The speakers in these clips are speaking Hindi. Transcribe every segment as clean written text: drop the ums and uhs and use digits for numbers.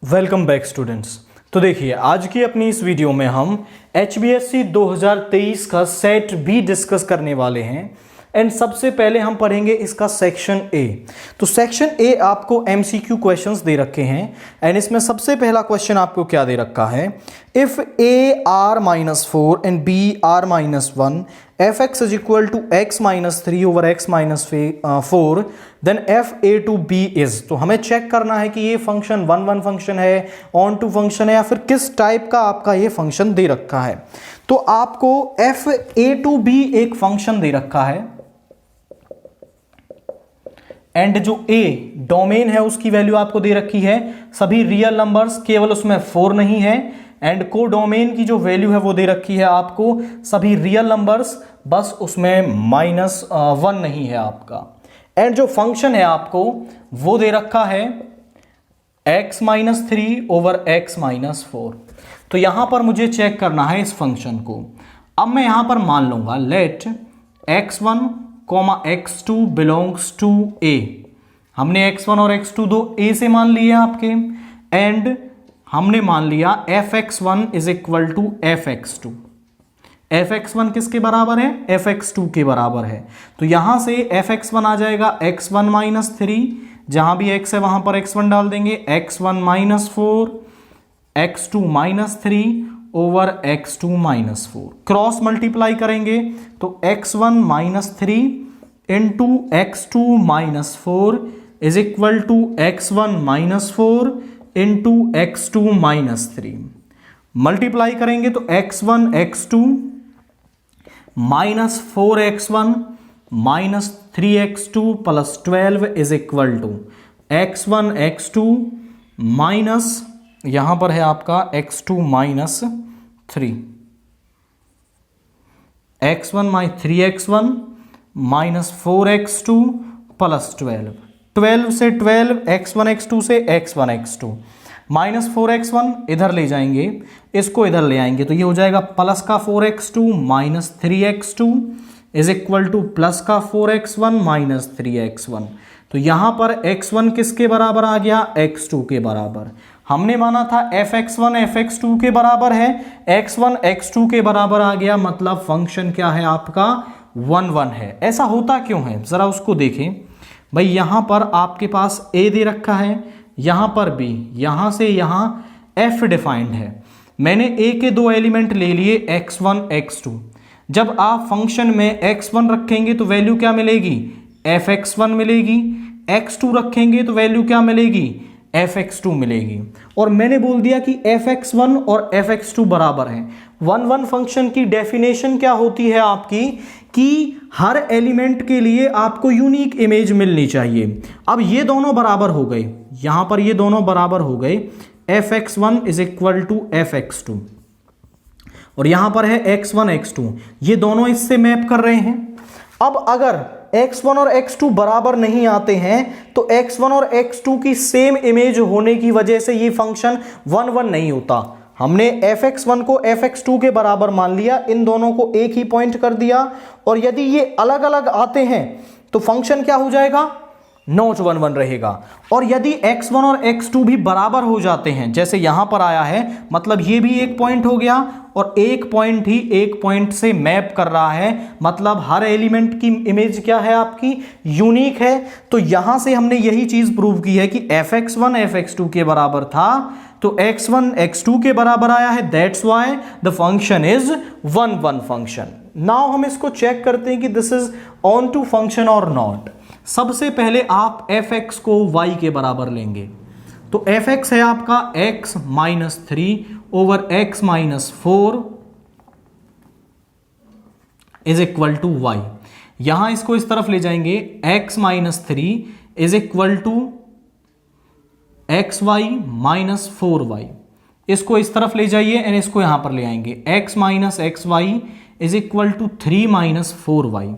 Welcome back students. तो देखिए आज की अपनी इस वीडियो में हम HBSC 2023 का सेट बी डिस्कस करने वाले हैं। एंड सबसे पहले हम पढ़ेंगे इसका सेक्शन ए। तो सेक्शन ए आपको MCQ क्वेश्चंस दे रखे हैं एंड इसमें सबसे पहला क्वेश्चन आपको क्या दे रखा है, if A R -4 and B R -1 fx is equal to x - 3 over x - 4 then f A to B is. तो हमें चेक करना है कि ये फंक्शन वन फंक्शन है, ऑन टू फंक्शन है, या फिर किस टाइप का आपका ये फंक्शन दे रखा है। तो आपको एफ ए टू बी एक फंक्शन दे रखा है एंड जो ए डोमेन है उसकी वैल्यू आपको दे रखी है सभी रियल नंबर्स, केवल उसमें 4 नहीं है। एंड को डोमेन की जो वैल्यू है वो दे रखी है आपको सभी रियल नंबर्स, बस उसमें -1 नहीं है आपका। एंड जो फंक्शन है आपको वो दे रखा है x - 3 ओवर x - 4। तो यहां पर मुझे चेक करना है इस फंक्शन को। अब मैं यहां पर मान लूंगा late x1, x2 belongs to a। हमने x1 और x2 दो a से मान लिए आपके, एंड हमने मान लिया fx1 is equal to fx2। fx1 किसके बराबर है, fx2 के बराबर है। तो यहां से fx1 आ जाएगा x1 - 3, जहां भी x है वहां पर x1 डाल देंगे, x1 - 4 x2 - 3 over x2 - 4। Cross multiply करेंगे तो x1 - 3 into x2 - 4 is equal to x1 - 4 into x2 - 3। Multiply करेंगे तो x1 x2 -4x1 -3x2 plus 12 is equal to x1 x2 minus यहां पर है आपका x2 - 3, x1 3x1 -4x2 plus 12 से 12 x1 x2 से x1 x2 -4x1 इधर ले जाएंगे, इसको इधर ले आएंगे तो ये हो जाएगा प्लस का 4x2 -3x2 is equal two plus का 4x1 -3x1। तो यहां पर x1 किसके बराबर आ गया, x2 के बराबर। हमने माना था fx1 fx2 के बराबर है, x1 x2 के बराबर आ गया, मतलब फंक्शन क्या है आपका 1 1 है। ऐसा होता क्यों है जरा उसको देखें। भाई यहां पर आपके पास a दे रखा है, यहां पर b, यहां से यहां f डिफाइंड है। मैंने a के दो एलिमेंट ले लिए x1 x2। जब आप फंक्शन में x1 रखेंगे तो वैल्यू क्या मिलेगी, fx1 मिलेगी, x2 रखेंगे तो वैल्यू क्या मिलेगी, fx2 मिलेगी। और मैंने बोल दिया कि fx1 और fx2 बराबर हैं। 1 1 फंक्शन की डेफिनेशन क्या होती है आपकी, कि हर एलिमेंट के लिए आपको यूनिक इमेज मिलनी चाहिए। अब ये दोनों बराबर हो गए, यहां पर ये दोनों बराबर हो गए, fx1 is equal to fx2 और यहां पर है x1 x2, ये दोनों इससे मैप कर रहे हैं। अब अगर x1 और x2 बराबर नहीं आते हैं तो x1 और x2 की सेम इमेज होने की वजह से ये फंक्शन 1 1 नहीं होता। हमने fx1 को fx2 के बराबर मान लिया, इन दोनों को एक ही पॉइंट कर दिया, और यदि ये अलग अलग आते हैं तो फंक्शन क्या हो जाएगा, नॉट 1 1 रहेगा। और यदि x1 और x2 भी बराबर हो जाते हैं, जैसे यहां पर आया है, मतलब ये भी एक पॉइंट हो गया और एक पॉइंट ही एक पॉइंट से मैप कर रहा है, मतलब हर एलिमेंट की इमेज क्या है आपकी, यूनिक है। तो यहां से हमने यही चीज प्रूव की है कि fx1 fx2 के बराबर था तो x1 x2 के बराबर आया है, that's why the function is 1 1 function. Now हम इसको चेक करते हैं कि this is onto function और नॉट। सबसे पहले आप fx को y के बराबर लेंगे, तो fx है आपका x - 3 over x - 4 is equal to y। यहां इसको इस तरफ ले जाएंगे, x - 3 is equal to xy - 4y। इसको इस तरफ ले जाइए एंड इसको यहां पर ले आएंगे, x - xy is equal to 3 - 4y।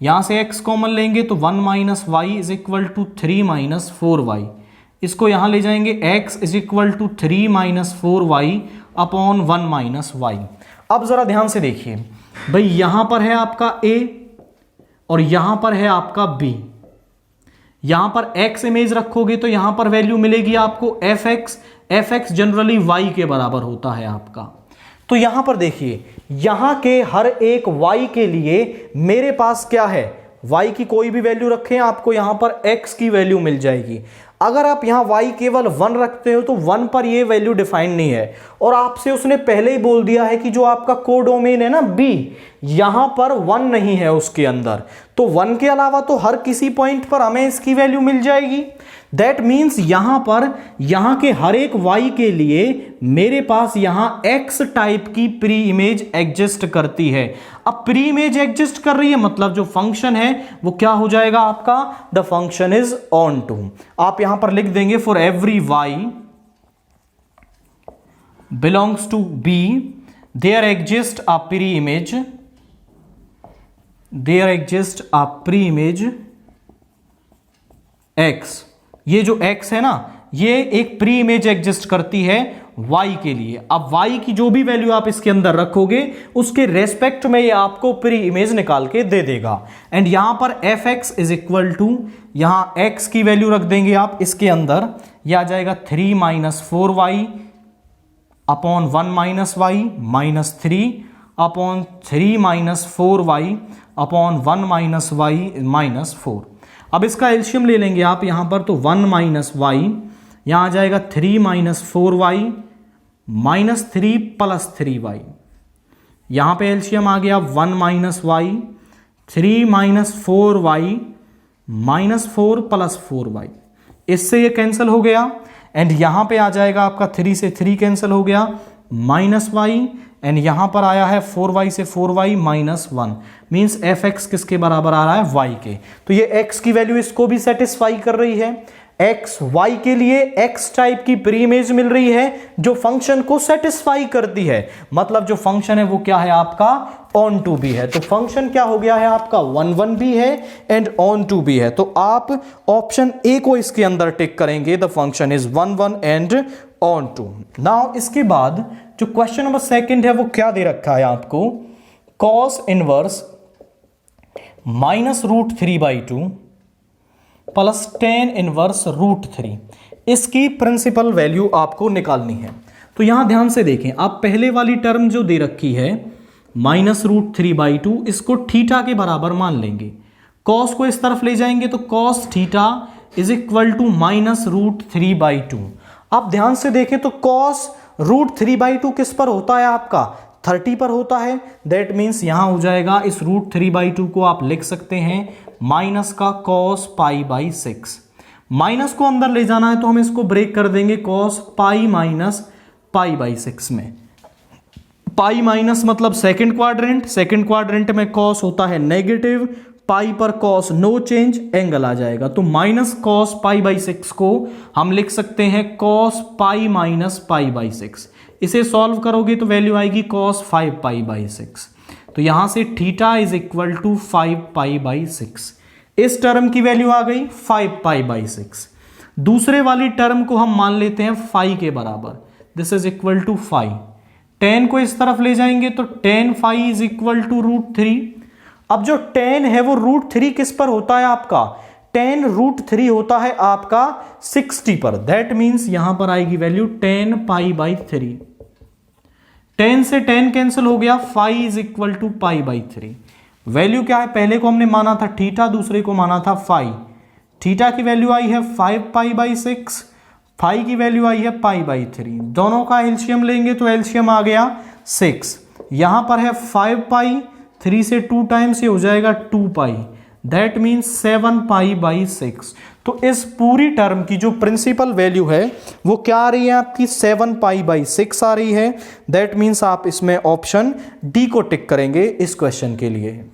यहां से x कॉमन लेंगे तो 1 - y is equal to 3 - 4y। इसको यहां ले जाएंगे, x is equal to 3 - 4y upon 1 - y। अब जरा ध्यान से देखिए भाई, यहां पर है आपका a और यहां पर है आपका b। यहां पर x इमेज रखोगे तो यहां पर वैल्यू मिलेगी आपको fx जनरली y के बराबर होता है आपका। तो यहां पर देखिए, यहां के हर एक y के लिए मेरे पास क्या है, y की कोई भी वैल्यू रखें आपको यहां पर x की वैल्यू मिल जाएगी। अगर आप यहां y केवल 1 रखते हो तो 1 पर ये वैल्यू डिफाइन नहीं है, और आपसे उसने पहले ही बोल दिया है कि जो आपका कोडोमेन है ना b, यहां पर 1 नहीं है उसके अंदर, तो 1 के अलावा तो हर किसी पॉइंट पर हमें इसकी वैल्यू मिल जाएगी। दैट मीन्स यहां पर यहां के हर एक y के लिए मेरे पास यहां x टाइप की प्री इमेज एग्जिस्ट करती है। अब प्री इमेज एग्जिस्ट कर रही है मतलब जो फंक्शन है वो क्या हो जाएगा आपका, the function is onto. आप यहां पर लिख देंगे for every y belongs to b there exist a preimage, there exist a preimage x। ये जो x है ना, ये एक प्री इमेज एग्जिस्ट करती है y के लिए। अब y की जो भी वैल्यू आप इसके अंदर रखोगे उसके रेस्पेक्ट में ये आपको प्री इमेज निकाल के दे देगा। एंड यहां पर fx इज इक्वल टू, यहां x की वैल्यू रख देंगे आप इसके अंदर, यह आ जाएगा 3 minus 4y upon 1 minus y minus 3 upon 3 minus 4y upon 1 minus y minus 4। अब इसका एलसीएम ले लेंगे आप यहां पर, तो 1 माइनस वाई, यहां आ जाएगा 3 minus 4y minus 3 plus 3y। यहां पे एलसीएम आ गया 1 minus y, 3 minus 4y minus 4 plus 4y। इससे ये कैंसिल हो गया। एंड यहां पे आ जाएगा आपका 3 से 3 कैंसिल हो गया, माइनस वाई, एंड यहां पर आया है 4y से 4y माइनस 1, मीन्स fx किसके बराबर आ रहा है, y के। तो ये x की वैल्यू इसको भी सेटिस्फाई कर रही है। x y के लिए x टाइप की प्री इमेज मिल रही है जो फंक्शन को सेटिस्फाई करती है, मतलब जो फंक्शन है वो क्या है आपका, ऑन टू भी है। तो फंक्शन क्या हो गया है आपका, 1 1 भी है एंड ऑन टू भी है। तो आप ऑप्शन ए को इसके अंदर टिक करेंगे, the function is 1 1 and onto. Now इसके बाद जो क्वेश्चन नंबर सेकंड है वो क्या दे रखा है आपको, cos inverse minus root 3/2 plus tan inverse root 3, इसकी प्रिंसिपल वैल्यू आपको निकालनी है। तो यहां ध्यान से देखें, आप पहले वाली टर्म जो दे रखी है माइनस रूट 3/2, इसको थीटा के बराबर मान लेंगे। कॉस को इस तरफ ले जाएंगे तो cos theta is equal to minus root 3/2। आप ध्यान से देखें तो कॉस रूट 3/2 किस पर होता है आपका, 30 पर होता है। दैट मीन्स यहां हो जाएगा, इस रूट 3/2 को आप लिख सकते हैं माइनस का कॉस π/6। माइनस को अंदर ले जाना है तो हम इसको ब्रेक कर देंगे कॉस पाई माइनस π/6 में। पाई माइनस मतलब सेकंड क्वाड्रेंट में कॉस होता है नेगेटिव, पाई पर कॉस नो चेंज, एंगल आ जाएगा। तो माइनस कॉस π/6 को हम लिख सकते हैं कॉस पाई माइनस π/6। इसे सॉल्व करोगे तो वैल्यू आएगी कॉस 5π/6। तो यहां से थीटा इज इक्वल टू 5π/6। इस टर्म की वैल्यू आ गई 5π/6। दूसरे वाली टर्म को हम मान लेते हैं फाई के बराबर, this is equal to phi. Tan को इस तरफ ले जाएंगे तो tan phi is equal to root 3। अब जो टेन है वो रूट 3 किस पर होता है आपका, टेन रूट 3 होता है आपका 60 पर। दैट मीन्स यहां पर आएगी वैल्यू 10π/3। 10 से 10 कैंसिल हो गया, phi is equal to π/3। Value क्या है, पहले को हमने माना था थीटा, दूसरे को माना था फाई। थीटा की वैल्यू आई है 5π/6, फाई की वैल्यू आई है π/3। दोनों का एलसीएम लेंगे तो एलसीएम आ गया 6। यहां पर है 5π, 3 से 2 टाइम्स ये हो जाएगा 2π। That means 7π/6। तो इस पूरी टर्म की जो प्रिंसिपल वैल्यू है वो क्या आ रही है आपकी, 7π/6 आ रही है। दैट मीन्स आप इसमें ऑप्शन डी को टिक करेंगे इस क्वेश्चन के लिए।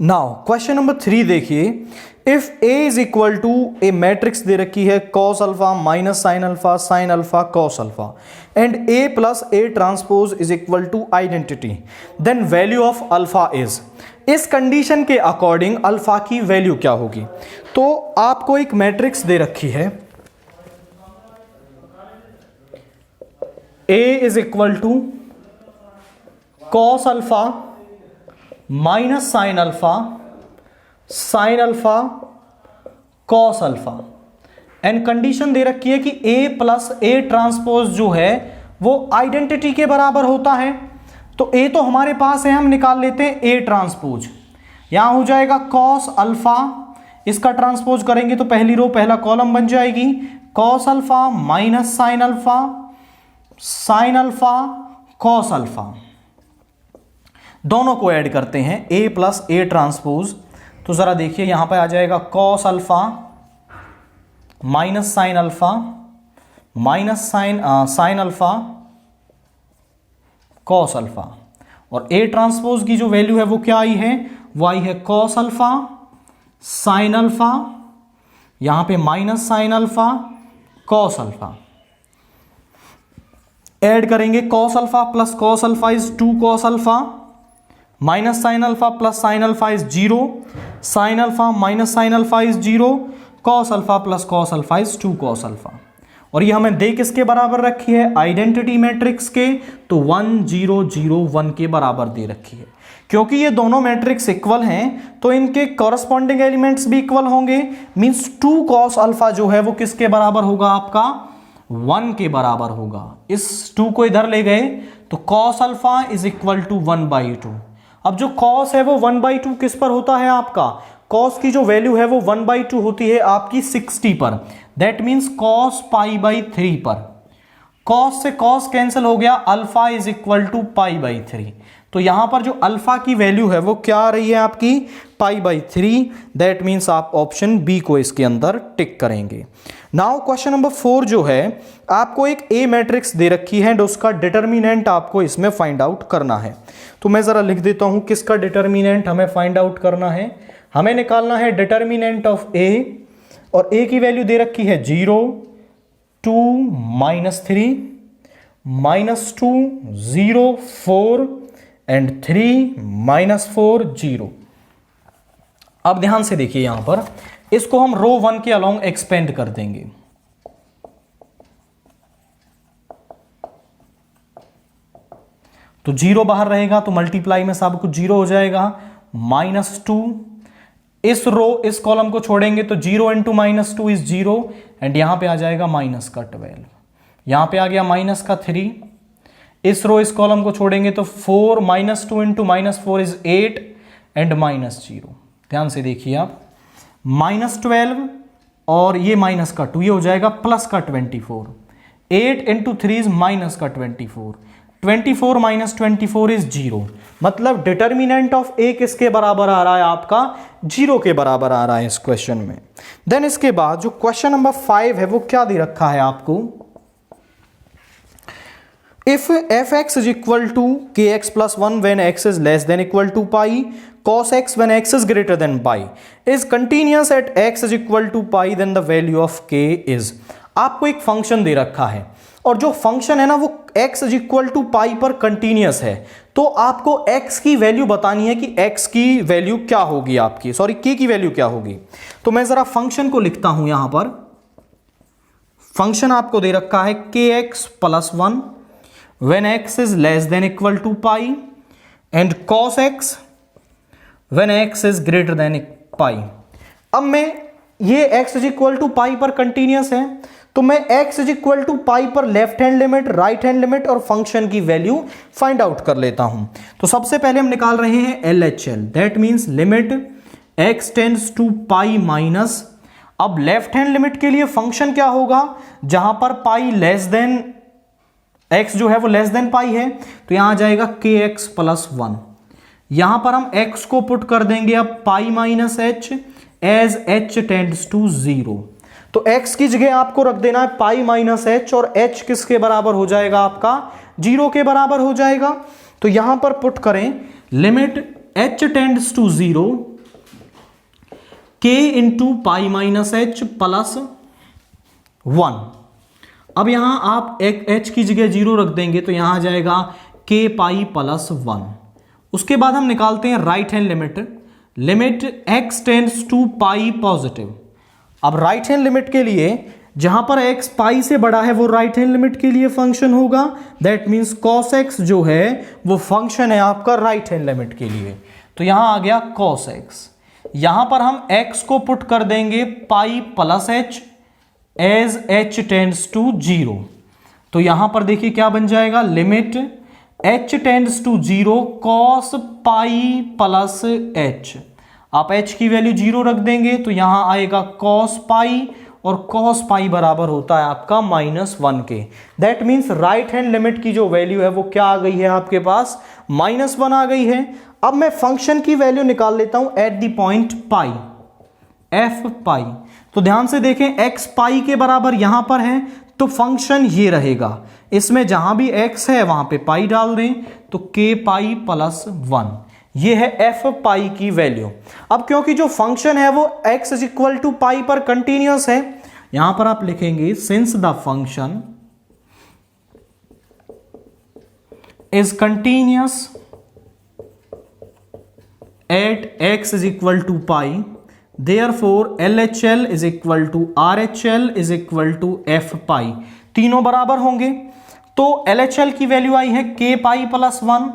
नाउ क्वेश्चन नंबर 3 देखिए, if A is equal to, A matrix दे रखी है cos alpha minus sine alpha cos alpha and A plus A transpose is equal to identity, then value of alpha is. इस कंडीशन के अकॉर्डिंग अल्फा की वैल्यू क्या होगी। तो आपको एक मैट्रिक्स दे रखी है, A is equal to cos alpha minus sine alpha cos alpha, and condition दे रखी है कि ए प्लस ए ट्रांसपोज जो है वो आइडेंटिटी के बराबर होता है। तो ए तो हमारे पास है, हम निकाल लेते हैं ए ट्रांसपोज। यहां हो जाएगा कॉस अल्फा, इसका ट्रांसपोज करेंगे तो पहली रो पहला कॉलम बन जाएगी, cos alpha minus sine alpha, sign alpha cos alpha. दोनों को ऐड करते हैं ए प्लस ए ट्रांसपोज, तो जरा देखिए यहां पर आ जाएगा cos alpha minus sine alpha minus sine alpha cos alpha, और ए ट्रांसपोज की जो वैल्यू है वो क्या आई है, वो आई है कॉस अल्फा साइन अल्फा, यहां पे minus sine alpha cos alpha. Add करेंगे cos alpha plus cos alpha is 2 cos alpha, minus sine alpha plus sine alpha is 0, sine alpha minus sine alpha is 0, cos alpha plus cos alpha is 2 cos alpha. और ये हमें दे किसके बराबर रखी है, आइडेंटिटी मैट्रिक्स के, तो 1 0 0 1 के बराबर दे रखी है। क्योंकि ये दोनों मैट्रिक्स इक्वल हैं तो इनके कॉरस्पॉन्डिंग एलिमेंट्स भी इक्वल होंगे, मींस 2 कॉस अल्फा जो है वो किसके बराबर होगा, आपका 1 के बराबर होगा। इस 2 को इधर ले गए तो cos alpha is equal to 1/2। अब जो कॉस है वो 1/2 किस पर होता है, आपका कॉस की जो वैल्यू है वो 1/2 होती है आपकी 60 पर, दैट मीन्स कॉस π/3 पर। कॉस से कॉस कैंसिल हो गया, अल्फा इज इक्वल टू π/3। तो यहां पर जो अल्फा की वैल्यू है वो क्या आ रही है आपकी, π/3, दैट मीन्स आप ऑप्शन बी को इसके अंदर टिक करेंगे। नाउ क्वेश्चन नंबर 4 जो है, आपको एक ए मैट्रिक्स दे रखी है, उसका डिटर्मिनेंट आपको इसमें फाइंड आउट करना है। तो मैं जरा लिख देता हूं किसका डिटर्मिनेंट हमें फाइंड आउट करना है। हमें निकालना है डिटर्मिनेंट ऑफ ए, और ए की वैल्यू दे रखी है 0 2 -3 -2 0 4 एंड 3 -4 0। अब ध्यान से देखिए यहां पर इसको हम रो 1 के अलोंग एक्सपेंड कर देंगे। तो 0 बाहर रहेगा तो मल्टीप्लाई में सब कुछ 0 हो जाएगा, -2। इस रो इस कॉलम को छोड़ेंगे तो 0 × -2 इज 0, एंड यहां पे आ जाएगा -12, यहां पे आ गया -3। इस रो इस कॉलम को छोड़ेंगे तो 4 -2 × -4 इज 8 एंड -0। ध्यान से देखिए आप, -12 और ये -2, ये हो जाएगा +24। 8 × 3 इज -24, 24 -24 इज 0। मतलब डिटर्मिनेंट ऑफ ए किसके बराबर आ रहा है, आपका 0 के बराबर आ रहा है इस क्वेश्चन में। देन इसके बाद जो क्वेश्चन नंबर 5 है वो क्या दे रखा है आपको, if f(x) is equal to kx + 1 when x is less than equal to pi, cos x when x is greater than pi is continuous at x is equal to pi, then the value of k is। आपको एक फंक्शन दे रखा है और जो फंक्शन है ना वो x is equal to pi पर कंटिन्यूअस है, तो आपको x की वैल्यू बतानी है कि x की वैल्यू क्या होगी, आपकी सॉरी k की वैल्यू क्या होगी। तो मैं जरा फंक्शन को लिखता हूं यहां पर। फंक्शन आपको दे रखा है kx + 1 when x is less than equal to pi and cos x when x is greater than pi। अब मैं ये x is equal to pi पर कंटिन्यूअस है तो मैं x is equal to pi पर left hand limit, right hand limit और फंक्शन की वैल्यू फाइंड आउट कर लेता हूं। तो सबसे पहले हम निकाल रहे हैं LHL, that means limit x tends to pi minus. अब लेफ्ट हैंड लिमिट के लिए फंक्शन क्या होगा, जहां पर पाई लेस देन x जो है वो लेस देन पाई है तो यहां आ जाएगा kx + 1। यहां पर हम x को पुट कर देंगे अब pi minus h as h tends to 0। तो x की जगह आपको रख देना है पाई माइनस h और h किसके बराबर हो जाएगा, आपका 0 के बराबर हो जाएगा। तो यहां पर पुट करें limit h tends to 0 k × pi minus h + 1। अब यहां आप एक h की जगह 0 रख देंगे तो यहां आ जाएगा k पाई + 1। उसके बाद हम निकालते हैं right hand limit, limit x tends to pi positive. अब राइट हैंड लिमिट के लिए जहां पर x पाई से बड़ा है वो राइट हैंड लिमिट के लिए फंक्शन होगा, दैट मींस cos x जो है वो फंक्शन है आपका राइट हैंड लिमिट के लिए। तो यहां आ गया cos x। यहां पर हम x को पुट कर देंगे pi plus h as h tends to 0। तो यहां पर देखिए क्या बन जाएगा, limit h tends to 0 cos pi plus h। आप h की वैल्यू 0 रख देंगे तो यहां आएगा कॉस पाई, और कॉस पाई बराबर होता है आपका -1 के। That means right hand limit की जो वैल्यू है वो क्या आ गई है आपके पास, -1 आ गई है। अब मैं फंक्शन की वैल्यू निकाल लेता हूं at the point pi, F pi. तो ध्यान से देखें, x पाई के बराबर यहां पर है तो फंक्शन ये रहेगा, इसमें जहां भी x है वहां पे पाई डाल दें तो k पाई प्लस 1। ये है एफ पाई की वैल्यू। अब क्योंकि जो फंक्शन है वो x is equal to pi पर कंटिन्यूअस है, यहां पर आप लिखेंगे since the function is continuous at x is equal to pi, therefore LHL is equal to RHL is equal to F pi. तीनों बराबर होंगे तो LHL की वैल्यू आई है k पाई प्लस 1,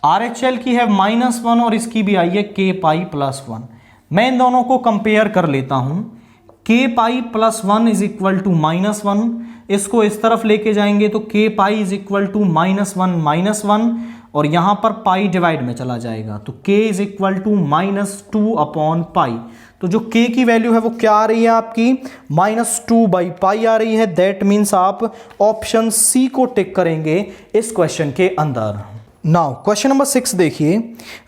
RHL की है -1 और इसकी भी आई है k पाई प्लस 1। मैं इन दोनों को कंपेयर कर लेता हूं, k pi plus 1 is equal to -1, इसको इस तरफ लेके जाएंगे तो k pi is equal to -1 और यहां पर पाई डिवाइड में चला जाएगा तो k is equal to -2 upon pi. तो जो k की वैल्यू है वो क्या आ रही है आपकी, -2/पाई आ रही है। दैट मीन्स आप ऑप्शन सी को टिक करेंगे इस क्वेश्चन के अंदर। नाउ क्वेश्चन नंबर 6 देखिए,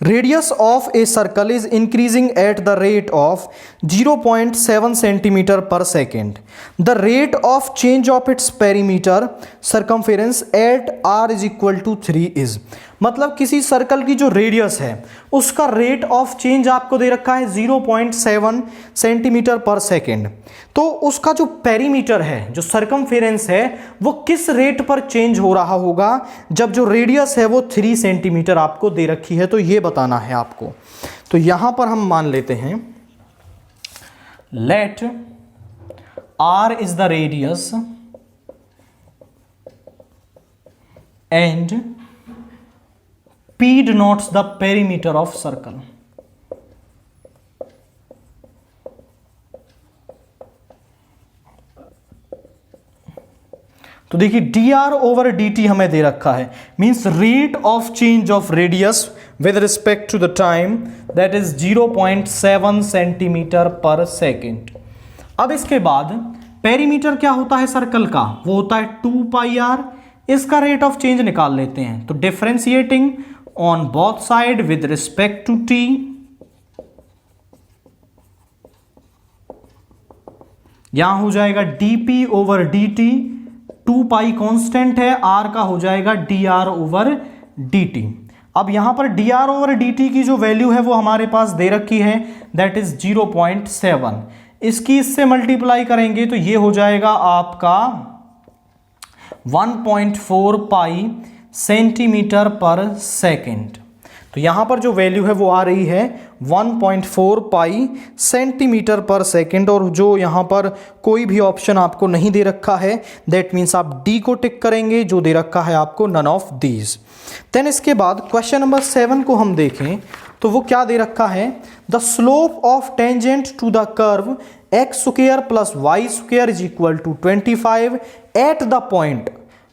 radius of a circle is increasing at the rate of 0.7 centimetre per second. The rate of change of its perimeter circumference at r is equal to 3 is. मतलब किसी सर्कल की जो रेडियस है उसका रेट ऑफ चेंज आपको दे रखा है 0.7 सेंटीमीटर पर सेकेंड। तो उसका जो पेरीमीटर है, जो सर्कमफेरेंस है, वो किस रेट पर चेंज हो रहा होगा जब जो रेडियस है वो 3 सेंटीमीटर आपको दे रखी है, तो ये बताना है आपको। तो यहां पर हम मान लेते हैं let r is the radius and P denotes the perimeter of circle। तो देखिए dr ओवर dt हमें दे रखा है, means rate of change of radius with respect to the time, that is 0.7 centimetre per second. अब इसके बाद पेरीमीटर क्या होता है सर्कल का, वो होता है 2πr। इसका रेट ऑफ चेंज निकाल लेते हैं, तो differentiating on both side with respect to t, यहां हो जाएगा dp ओवर dt, 2 पाई कांस्टेंट है, r का हो जाएगा dr ओवर dt। अब यहां पर dr ओवर dt की जो वैल्यू है वो हमारे पास दे रखी है, दैट इज 0.7। इसकी इससे मल्टीप्लाई करेंगे तो ये हो जाएगा आपका 1.4 पाई सेंटीमीटर पर सेकेंड। तो यहां पर जो वैल्यू है वो आ रही है 1.4 पाई सेंटीमीटर पर सेकेंड, और जो यहां पर कोई भी ऑप्शन आपको नहीं दे रखा है, दैट मीन्स आप डी को टिक करेंगे, जो दे रखा है आपको नन ऑफ दीज। देन इसके बाद क्वेश्चन नंबर 7 को हम देखें तो वो क्या दे रखा है, the slope of tangent to the curve x² plus y² is equal to 25 at the point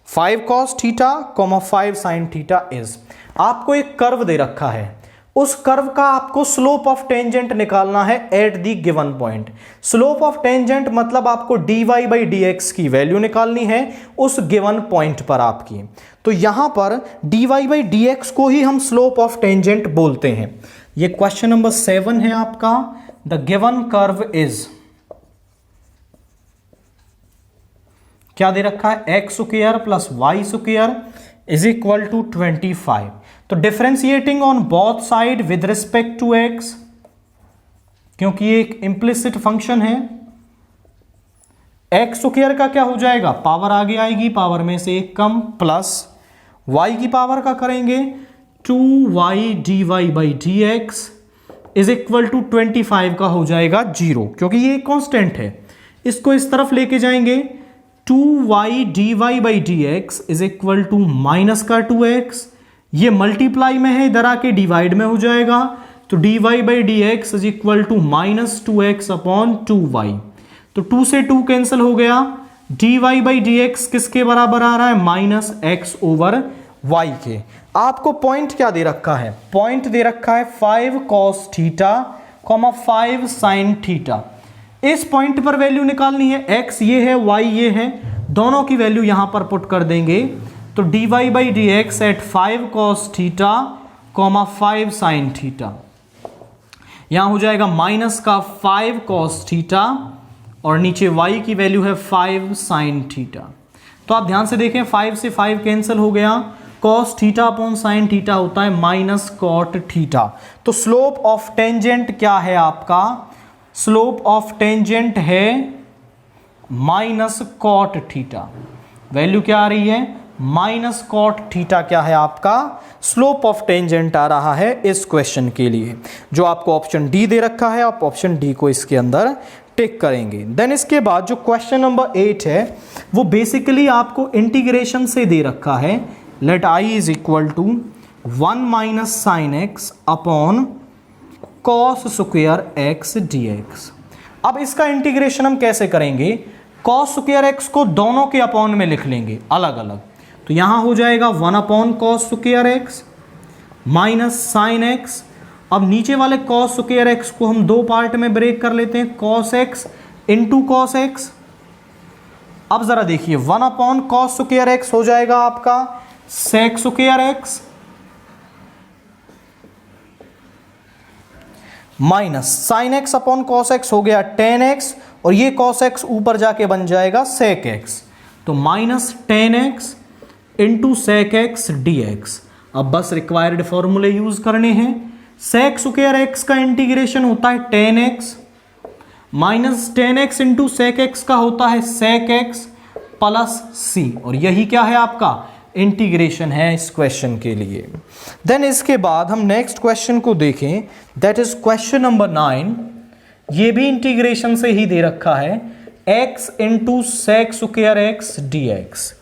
5 cos theta, 5 sin theta is. आपको एक कर्व दे रखा है, उस कर्व का आपको स्लोप ऑफ टेंजेंट निकालना है at the given point. Slope of tangent मतलब आपको dy/dx की वैल्यू निकालनी है उस गिवन पॉइंट पर आपकी। तो यहां पर dy/dx को ही हम स्लोप ऑफ टेंजेंट बोलते हैं। ये क्वेश्चन नंबर 7 है आपका। द गिवन कर्व इज, क्या दे रखा है, x² plus y² is equal to 25। तो differentiating on both side with respect to x, क्योंकि ये एक इम्प्लिसिट फंक्शन है, x² का क्या हो जाएगा, पावर आगे आएगी, पावर में से एक कम, प्लस y की पावर का करेंगे 2y dy/dx is equal to 25 का हो जाएगा 0, क्योंकि ये कांस्टेंट है। इसको इस तरफ लेके जाएंगे, 2y dy/dx is equal to minus का 2x, ये मल्टीप्लाई में है, इधर आके डिवाइड में हो जाएगा, तो dy by D x is equal to -2x upon 2y। तो 2 से 2 कैंसिल हो गया, dy बाई डी एक्स किसके बराबर आ रहा है, -x ओवर y के। आपको पॉइंट क्या दे रखा है, पॉइंट दे रखा है 5 cos थीटा, 5 sin थीटा। इस पॉइंट पर वैल्यू निकालनी है, x ये है, y ये है, दोनों की वैल्यू यहां पर पुट कर देंगे। तो dy by D x at 5 cos theta, 5 sin theta, यहां हो जाएगा माइनस का 5 cos थीटा और नीचे y की वैल्यू है 5 sin थीटा। तो आप ध्यान से देखें, 5 से 5 कैंसिल हो गया, cos theta upon sin theta होता है माइनस cot थीटा। तो स्लोप ऑफ टेंजेंट क्या है आपका, स्लोप ऑफ टेंजेंट है माइनस cot थीटा। वैल्यू क्या आ रही है, माइनस cot थीटा क्या है आपका, स्लोप ऑफ टेंजेंट आ रहा है इस क्वेश्चन के लिए, जो आपको ऑप्शन डी दे रखा है। आप ऑप्शन डी को इसके अंदर टिक करेंगे। देन इसके बाद जो क्वेश्चन नंबर 8 है वो बेसिकली आपको इंटीग्रेशन से दे रखा है। Let i is equal to 1 minus sine x upon cos square x dx। अब इसका इंटीग्रेशन हम कैसे करेंगे, कॉस स्क्वायर एक्स को दोनों के अपॉन में लिख लेंगे अलग अलग। तो यहां हो जाएगा 1 upon cos square x minus sine x. अब नीचे वाले कॉस स्क्वायर एक्स को हम दो पार्ट में ब्रेक कर लेते हैं, cos x into cos x. अब जरा देखिए 1 अपॉन कॉस स्क्वायर एक्स हो जाएगा आपका sec square x minus sine x upon cos x हो गया टेन एक्स, और ये कॉस एक्स ऊपर जाके बन जाएगा सेक एक्स। तो minus tan x into sec x d x. अब बस रिक्वायर्ड फॉर्मूले यूज करने हैं। सेक स्क्वायर एक्स का इंटीग्रेशन होता है tan x minus tan x into sec x का होता है सेक एक्स प्लस सी, और यही क्या है आपका इंटीग्रेशन है इस क्वेश्चन के लिए। देन इसके बाद हम नेक्स्ट क्वेश्चन को देखें, दैट इज क्वेश्चन नंबर 9। ये भी इंटीग्रेशन से ही दे रखा है, x into sec square x d x.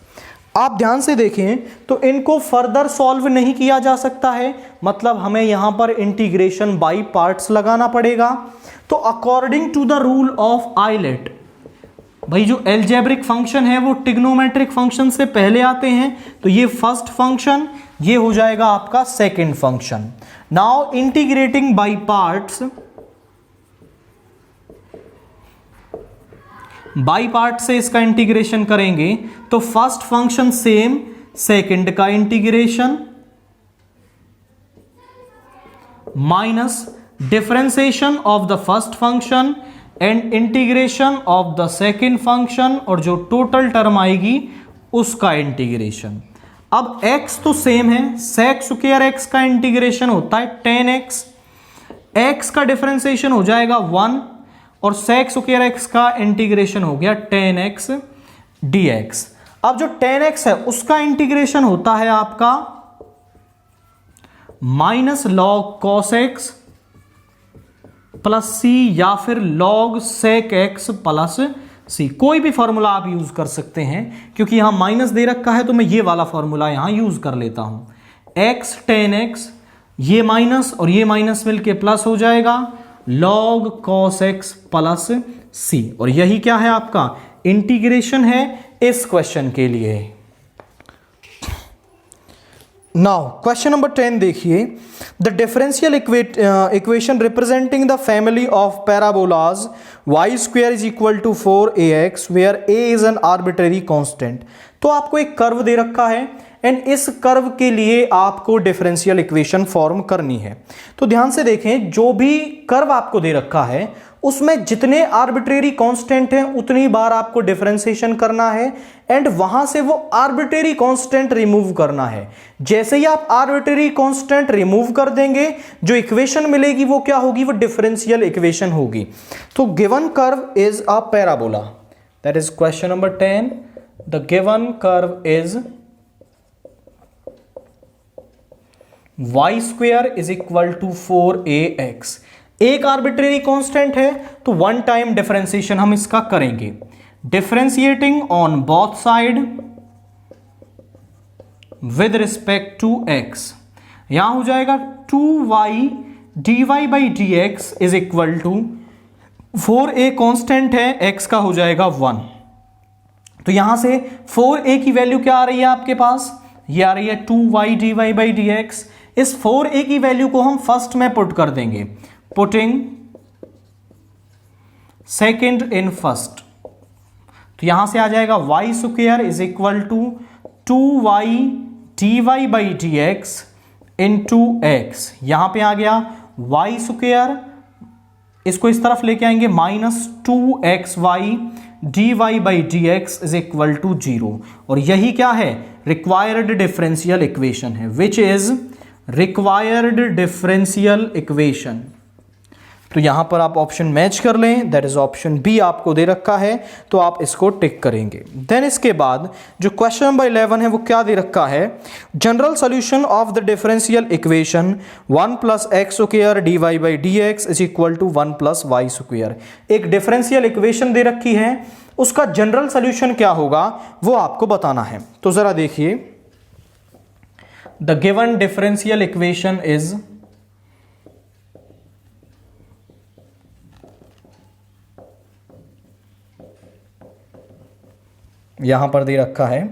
आप ध्यान से देखें तो इनको फर्दर सॉल्व नहीं किया जा सकता है, मतलब हमें यहां पर इंटीग्रेशन बाय पार्ट्स लगाना पड़ेगा। तो according to the rule of ILATE, भाई जो एल्जेब्रिक फंक्शन है वो ट्रिग्नोमेट्रिक फंक्शन से पहले आते हैं। तो ये फर्स्ट फंक्शन, ये हो जाएगा आपका second function. Now integrating by parts, by part से इसका इंटीग्रेशन करेंगे तो फर्स्ट फंक्शन सेम, सेकंड का integration minus differentiation of the first function and integration of the second function, और जो टोटल टर्म आएगी उसका इंटीग्रेशन। अब x तो सेम है, सेक स्क्वायर एक्स का इंटीग्रेशन होता है टेन एक्स, एक्स का डिफरेंशिएशन हो जाएगा 1 और सेक स्क्वायर एक्स का इंटीग्रेशन हो गया टेन एक्स डी एक्स। अब जो टेन एक्स है उसका इंटीग्रेशन होता है आपका minus log cos x plus C या फिर log sec x plus C. कोई भी फॉर्मूला आप यूज कर सकते हैं, क्योंकि यहां माइनस दे रखा है तो मैं ये वाला फॉर्मूला यहां यूज कर लेता हूं। एक्स टेन एक्स, ये माइनस और ये माइनस मिलके प्लस हो जाएगा log cos x प्लस सी, और यही क्या है आपका इंटीग्रेशन है इस क्वेश्चन के लिए। नाउ क्वेश्चन नंबर 10 देखिए, the differential equation representing the family of parabolas y square is equal to 4ax where a is an arbitrary constant. तो आपको एक कर्व दे रखा है एंड इस कर्व के लिए आपको डिफरेंशियल इक्वेशन फॉर्म करनी है। तो ध्यान से देखें, जो भी कर्व आपको दे रखा है उसमें जितने आर्बिट्रेरी कांस्टेंट हैं उतनी बार आपको डिफरेंशिएशन करना है एंड वहां से वो आर्बिट्रेरी कांस्टेंट रिमूव करना है। जैसे ही आप आर्बिट्रेरी कांस्टेंट रिमूव कर देंगे, जो इक्वेशन मिलेगी वो क्या होगी, वो डिफरेंशियल इक्वेशन होगी। तो given curve is a parabola, that is question number 10। The given curve is y square is equal to 4ax। एक आर्बिट्रेरी कांस्टेंट है तो वन टाइम डिफरेंशिएशन हम इसका करेंगे, differentiating on both side with respect to x। यहां हो जाएगा 2y d Y by D x is equal to 4a constant है, x का हो जाएगा 1। तो यहां से 4a की वैल्यू क्या आ रही है आपके पास, ये आ रही है 2y dy by D x. इस 4a की वैल्यू को हम फर्स्ट में पुट कर देंगे, पुटिंग सेकेंड इन फर्स्ट। तो यहां से आ जाएगा y square is equal to 2y dy by D x into x. यहां पे आ गया y स्क्वायर, इसको इस तरफ लेके आएंगे minus 2xy dy by D x is equal to 0। और यही क्या है, रिक्वायर्ड डिफरेंशियल इक्वेशन है, which is required differential equation. तो यहां पर आप ऑप्शन मैच कर लें, दैट इज ऑप्शन बी आपको दे रखा है, तो आप इसको टिक करेंगे। देन इसके बाद जो क्वेश्चन नंबर 11 है वो क्या दे रखा है, general solution of the differential equation 1 plus x square d Y by D x is equal to 1 plus y square. एक डिफरेंशियल इक्वेशन दे रखी है, उसका जनरल सॉल्यूशन क्या होगा वो आपको बताना है। तो जरा देखिए, the given differential equation is यहां पर दे रखा है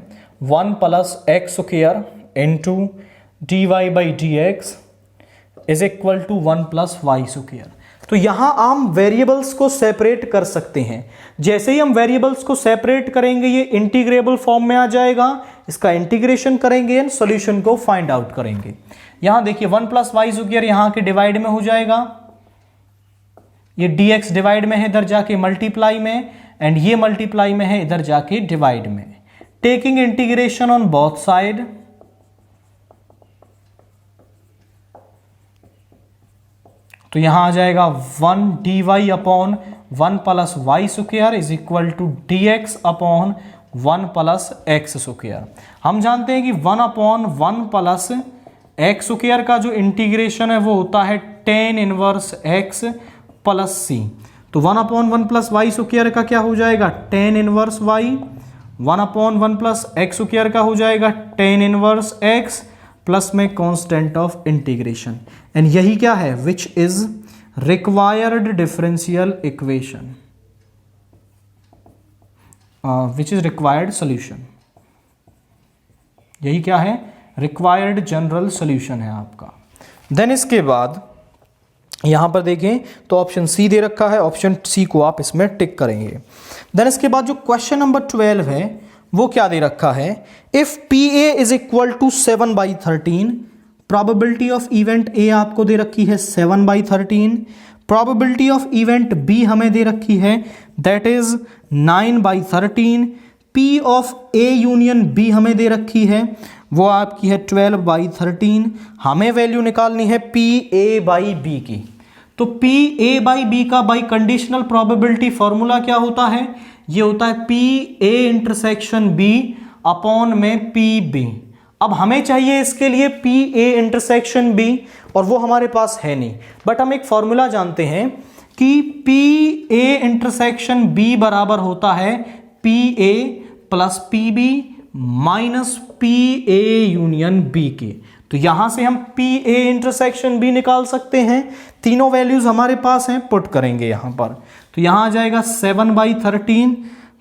1 plus x square into d Y by D x is equal to 1 plus y square. तो यहां हम वेरिएबल्स को सेपरेट कर सकते हैं। जैसे ही हम वेरिएबल्स को सेपरेट करेंगे ये इंटीग्रेबल फॉर्म में आ जाएगा, इसका इंटीग्रेशन करेंगे एंड सॉल्यूशन को फाइंड आउट करेंगे। यहां देखिए 1 प्लस वाई स्क्वायर यहां के डिवाइड में हो जाएगा, ये dx डिवाइड में है इधर जाके मल्टीप्लाई में, एंड ये मल्टीप्लाई में है इधर जाके डिवाइड में। Taking integration on both side, तो यहां आ जाएगा 1 dy upon 1 plus y square is equal to dx upon 1 plus x square. हम जानते हैं कि 1 अपॉन 1 प्लस एक्स स्क्वायर का जो इंटीग्रेशन है वो होता है tan इनवर्स x प्लस सी। तो 1 अपॉन 1 प्लस वाई स्क्वायर का क्या हो जाएगा, tan inverse y। 1 upon 1 plus x square का हो जाएगा tan इनवर्स x प्लस में कांस्टेंट ऑफ इंटीग्रेशन। एंड यही क्या है, which is required differential equation, which is required solution. यही क्या है, रिक्वायर्ड जनरल सॉल्यूशन है आपका। देन इसके बाद यहां पर देखें तो ऑप्शन सी दे रखा है, ऑप्शन सी को आप इसमें टिक करेंगे। देन इसके बाद जो क्वेश्चन नंबर 12 है वो क्या दे रखा है, if P A is equal to 7/13, probability of event A आपको दे रखी है 7/13, प्रोबेबिलिटी ऑफ इवेंट बी हमें दे रखी है that is 9/13, P of A union B हमें दे रखी है वो आपकी है 12/13। हमें वैल्यू निकालनी है पी ए बाई बी की। तो पी ए बाई बी का बाई कंडीशनल प्रोबेबिलिटी फॉर्मूला क्या होता है, ये होता है P A intersection B upon में पी बी। अब हमें चाहिए इसके लिए पी ए इंटरसेक्शन बी, और वो हमारे पास है नहीं, बट हम एक फॉर्मूला जानते हैं कि पी ए इंटरसेक्शन बी बराबर होता है P A plus P B minus P A union B के। तो यहां से हम पी ए इंटरसेक्शन बी निकाल सकते हैं, तीनों वैल्यूज हमारे पास हैं, पुट करेंगे यहां पर। तो यहां आ जाएगा 7/13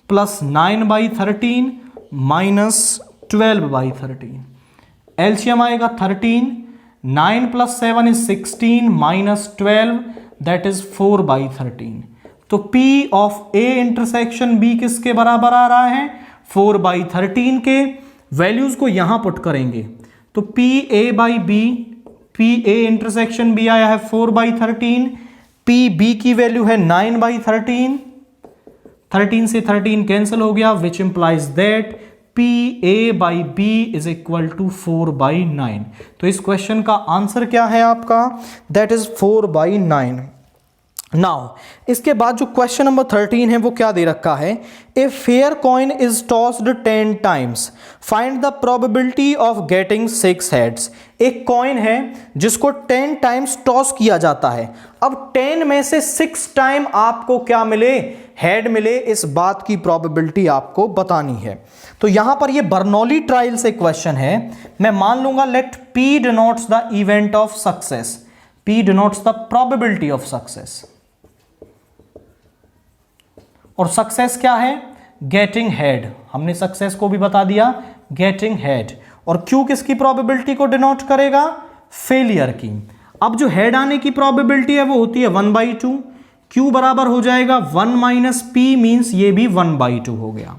प्लस 9/13 माइनस 12/13। एलसीएम आएगा 13, 9 plus 7 is 16 minus 12 that is 4/13। तो P of A intersection B किसके बराबर आ रहा है, 4/13 के। वैल्यूज को यहां पुट करेंगे तो P A by B, P A intersection B आया है 4/13, पी बी की वैल्यू है 9/13, 13 से 13 कैंसिल हो गया, which implies that P A by B is equal to 4/9। तो इस क्वेश्चन का आंसर क्या है आपका, दैट इज 4/9। नाउ इसके बाद जो क्वेश्चन नंबर 13 है वो क्या दे रखा है, a fair coin is tossed 10 times, find the probability of getting 6 heads. एक कॉइन है जिसको 10 टाइम्स टॉस किया जाता है, अब 10 में से 6 टाइम आपको क्या मिले, हेड मिले, इस बात की प्रोबेबिलिटी आपको बतानी है। तो यहां पर ये बर्नौली ट्रायल से क्वेश्चन है, मैं मान लूंगा let P denotes the event of success. P denotes the probability of success. और सक्सेस क्या है? Getting head. हमने सक्सेस को भी बता दिया, गेटिंग हेड. और Q किसकी प्रोबेबिलिटी को डिनोट करेगा? फेलियर की. अब जो हेड आने की प्रोबेबिलिटी है वो होती है 1/2. Q बराबर हो जाएगा 1 माइनस पी, मीन्स ये भी 1/2 हो गया.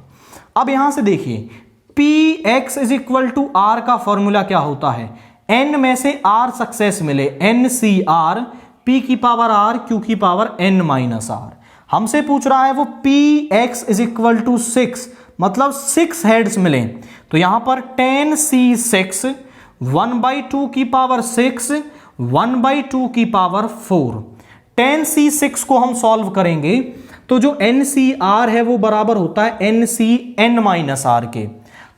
अब यहां से देखिए P X is equal to R का फॉर्मूला क्या होता है? n में से r सक्सेस मिले, NCR, p की पावर r, q की पावर n माइनस r. हमसे पूछ रहा है वो P X is equal to 6, मतलब 6 हेड्स मिले. तो यहां पर 10c6 1/2 की पावर 6 1/2 की पावर 4. 10c6 को हम सॉल्व करेंगे तो जो NCR है वो बराबर होता है NCN माइनस R के.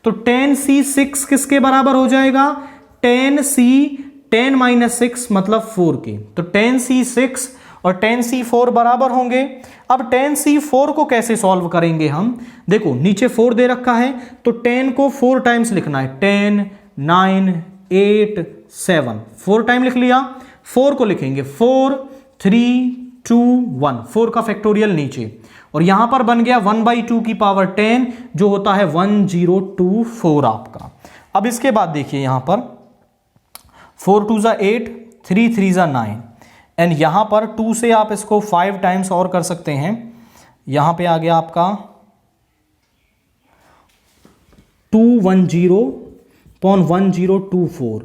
तो 10c6 किसके बराबर हो जाएगा? 10 माइनस 6 मतलब 4 के. तो 10c6 और 10c4 बराबर होंगे. अब 10c4 को कैसे सॉल्व करेंगे हम? देखो नीचे 4 दे रखा है तो 10 को 4 टाइम्स लिखना है. 10 9 8 7 4 टाइम लिख लिया. 4 को लिखेंगे 4 3 2 1, 4 का फैक्टोरियल नीचे. और यहां पर बन गया 1/2 की पावर 10 जो होता है 1024 आपका. अब इसके बाद देखिए यहां पर 4 2 ज़ा 8, 3 3 ज़ा 9 एंड यहां पर 2 से आप इसको 5 टाइम्स और कर सकते हैं. यहां पे आ गया आपका 210/1024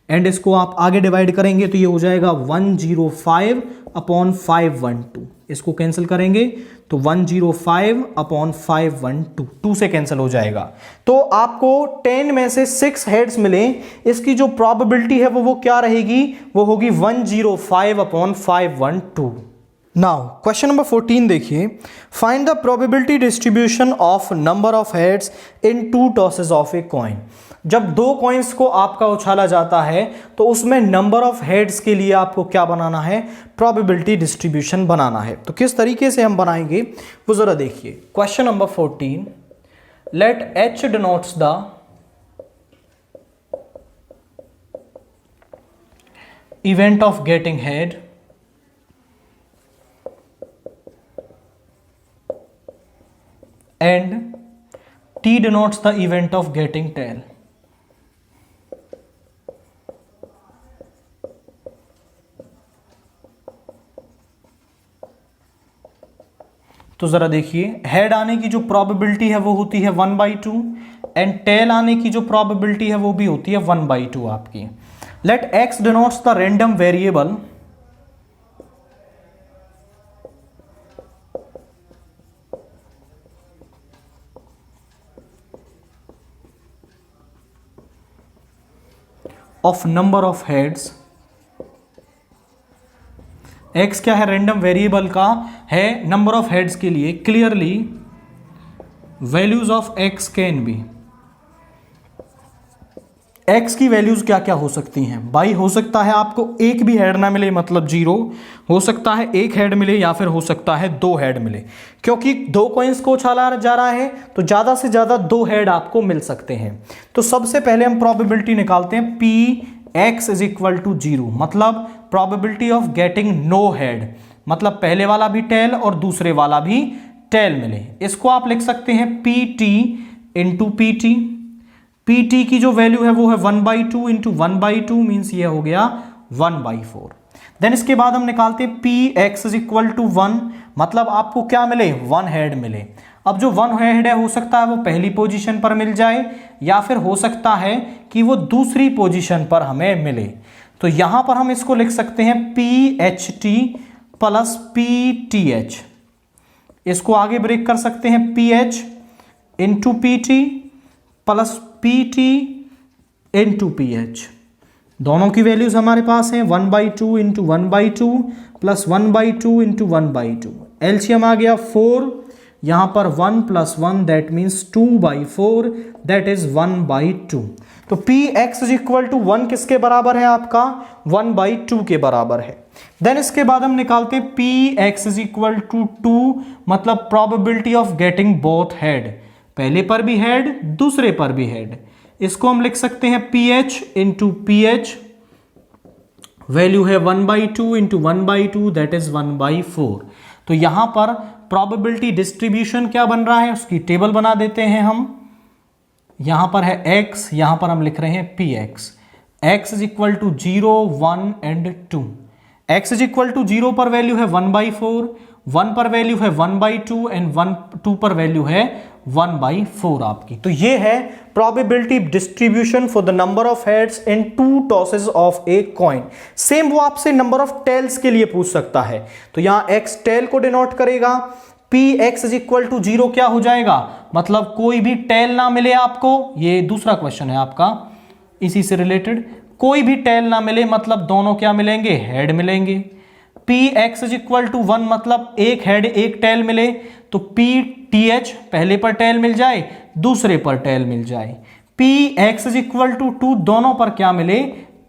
एंड इसको आप आगे डिवाइड करेंगे तो ये हो जाएगा 105/512. इसको कैंसिल करेंगे तो 105/512 2 से कैंसिल हो जाएगा. तो आपको 10 में से 6 हेड्स मिले, इसकी जो प्रोबेबिलिटी है वो क्या रहेगी? वो होगी 105/512. नाउ क्वेश्चन नंबर 14 देखिए. Find the probability distribution of number of heads in 2 tosses of a coin. जब 2 कॉइन्स को आपका उछाला जाता है तो उसमें नंबर ऑफ हेड्स के लिए आपको क्या बनाना है? प्रोबेबिलिटी डिस्ट्रीब्यूशन बनाना है. तो किस तरीके से हम बनाएंगे वो जरा देखिए. Question number 14, let H denotes the event of getting head and T denotes the event of getting tail. तो जरा देखिए हेड आने की जो प्रोबेबिलिटी है वो होती है 1/2 एंड टेल आने की जो प्रोबेबिलिटी है वो भी होती है 1/2 आपकी. Let x denotes the random variable of number of heads. x क्या है? रैंडम वेरिएबल का है नंबर ऑफ हेड्स के लिए. Clearly values of x can be. x की वैल्यूज क्या क्या हो सकती हैं भाई? हो सकता है आपको एक भी हेड ना मिले मतलब 0, हो सकता है एक हेड मिले या फिर हो सकता है 2 हेड मिले. क्योंकि 2 कॉइन्स को उछाला जा रहा है तो ज्यादा से ज्यादा 2 हेड आपको मिल सकते हैं. तो सबसे पहले हम प्रोबेबिलिटी निकालते हैं. P X is equal to 0 मतलब probability of getting no head, मतलब पहले वाला भी टेल और दूसरे वाला भी टेल मिले. इसको आप लिख सकते हैं P T into P T. P T की जो वैल्यू है वो है 1/2 इंटू 1/2 मीन्स ये हो गया 1/4. देन इसके बाद हम निकालते हैं P X is equal to 1 मतलब आपको क्या मिले? 1 हेड मिले. अब जो 1 हेड है हो सकता है वो पहली पोजीशन पर मिल जाए या फिर हो सकता है कि वो दूसरी पोजीशन पर हमें मिले. तो यहां पर हम इसको लिख सकते हैं P H T plus P T H. इसको आगे ब्रेक कर सकते हैं P H into P T plus P T into P H. दोनों की वैल्यूज हमारे पास हैं 1/2 इंटू 1/2 प्लस 1/2 इंटू 1/2. एलसीएम आ गया 4, यहां पर 1 plus 1 that means 2/4 that is 1/2. तो P X is equal to 1 किसके बराबर है? आपका 1/2 के बराबर है. देन इसके बाद हम निकालते हैं P X is equal to 2 मतलब probability of getting both head. पहले पर भी हेड दूसरे पर भी हेड. इसको हम लिख सकते हैं P H into P H value है 1/2 इंटू 1/2 दैट इज 1/4। तो यहां पर प्रोबेबिलिटी डिस्ट्रीब्यूशन क्या बन रहा है, उसकी टेबल बना देते हैं हम। यहां पर है x, यहां पर हम लिख रहे हैं px। x is equal to 0, 1 and 2। x is equal to 0 पर वैल्यू है 1/4, 1 पर वैल्यू है 1/2 एंड 2 पर वैल्यू है 1/4 आपकी। तो ये है probability distribution for the number of heads in 2 tosses of a coin. Same वो आपसे नंबर ऑफ टेल्स के लिए पूछ सकता है। तो यहां x टेल को डिनोट करेगा, px इज इक्वल टू 0 क्या हो जाएगा, मतलब कोई भी टेल ना मिले आपको, ये दूसरा क्वेश्चन है आपका इसी से रिलेटेड, कोई भी टेल ना मिले मतलब दोनों क्या मिलेंगे, हेड मिलेंगे। px इज इक्वल टू 1 मतलब एक हेड एक टेल मिले, तो pth पहले पर टेल मिल जाए, दूसरे पर टेल मिल जाए। px इज इक्वल टू 2 दोनों पर क्या मिले,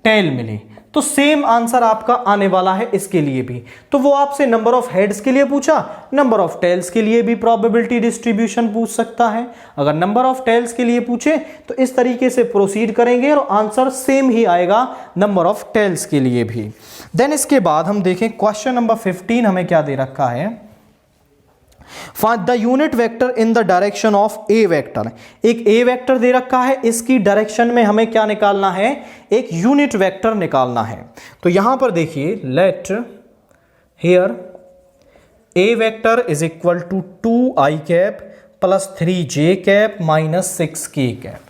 टेल मिले। तो सेम आंसर आपका आने वाला है इसके लिए भी। तो वो आपसे नंबर ऑफ हेड्स के लिए पूछा, नंबर ऑफ टेल्स के लिए भी प्रोबेबिलिटी डिस्ट्रीब्यूशन पूछ सकता है। अगर नंबर ऑफ टेल्स के लिए पूछे तो इस तरीके से प्रोसीड करेंगे और आंसर सेम ही आएगा नंबर ऑफ टेल्स के लिए भी। देन इसके बाद हम देखें क्वेश्चन नंबर 15 हमें क्या दे रखा है, find the unit vector in the direction of A vector. एक ए वेक्टर दे रखा है, इसकी डायरेक्शन में हमें क्या निकालना है, एक यूनिट वेक्टर निकालना है। तो यहां पर देखिए, let here a vector is equal to 2i cap plus 3j cap minus 6k cap.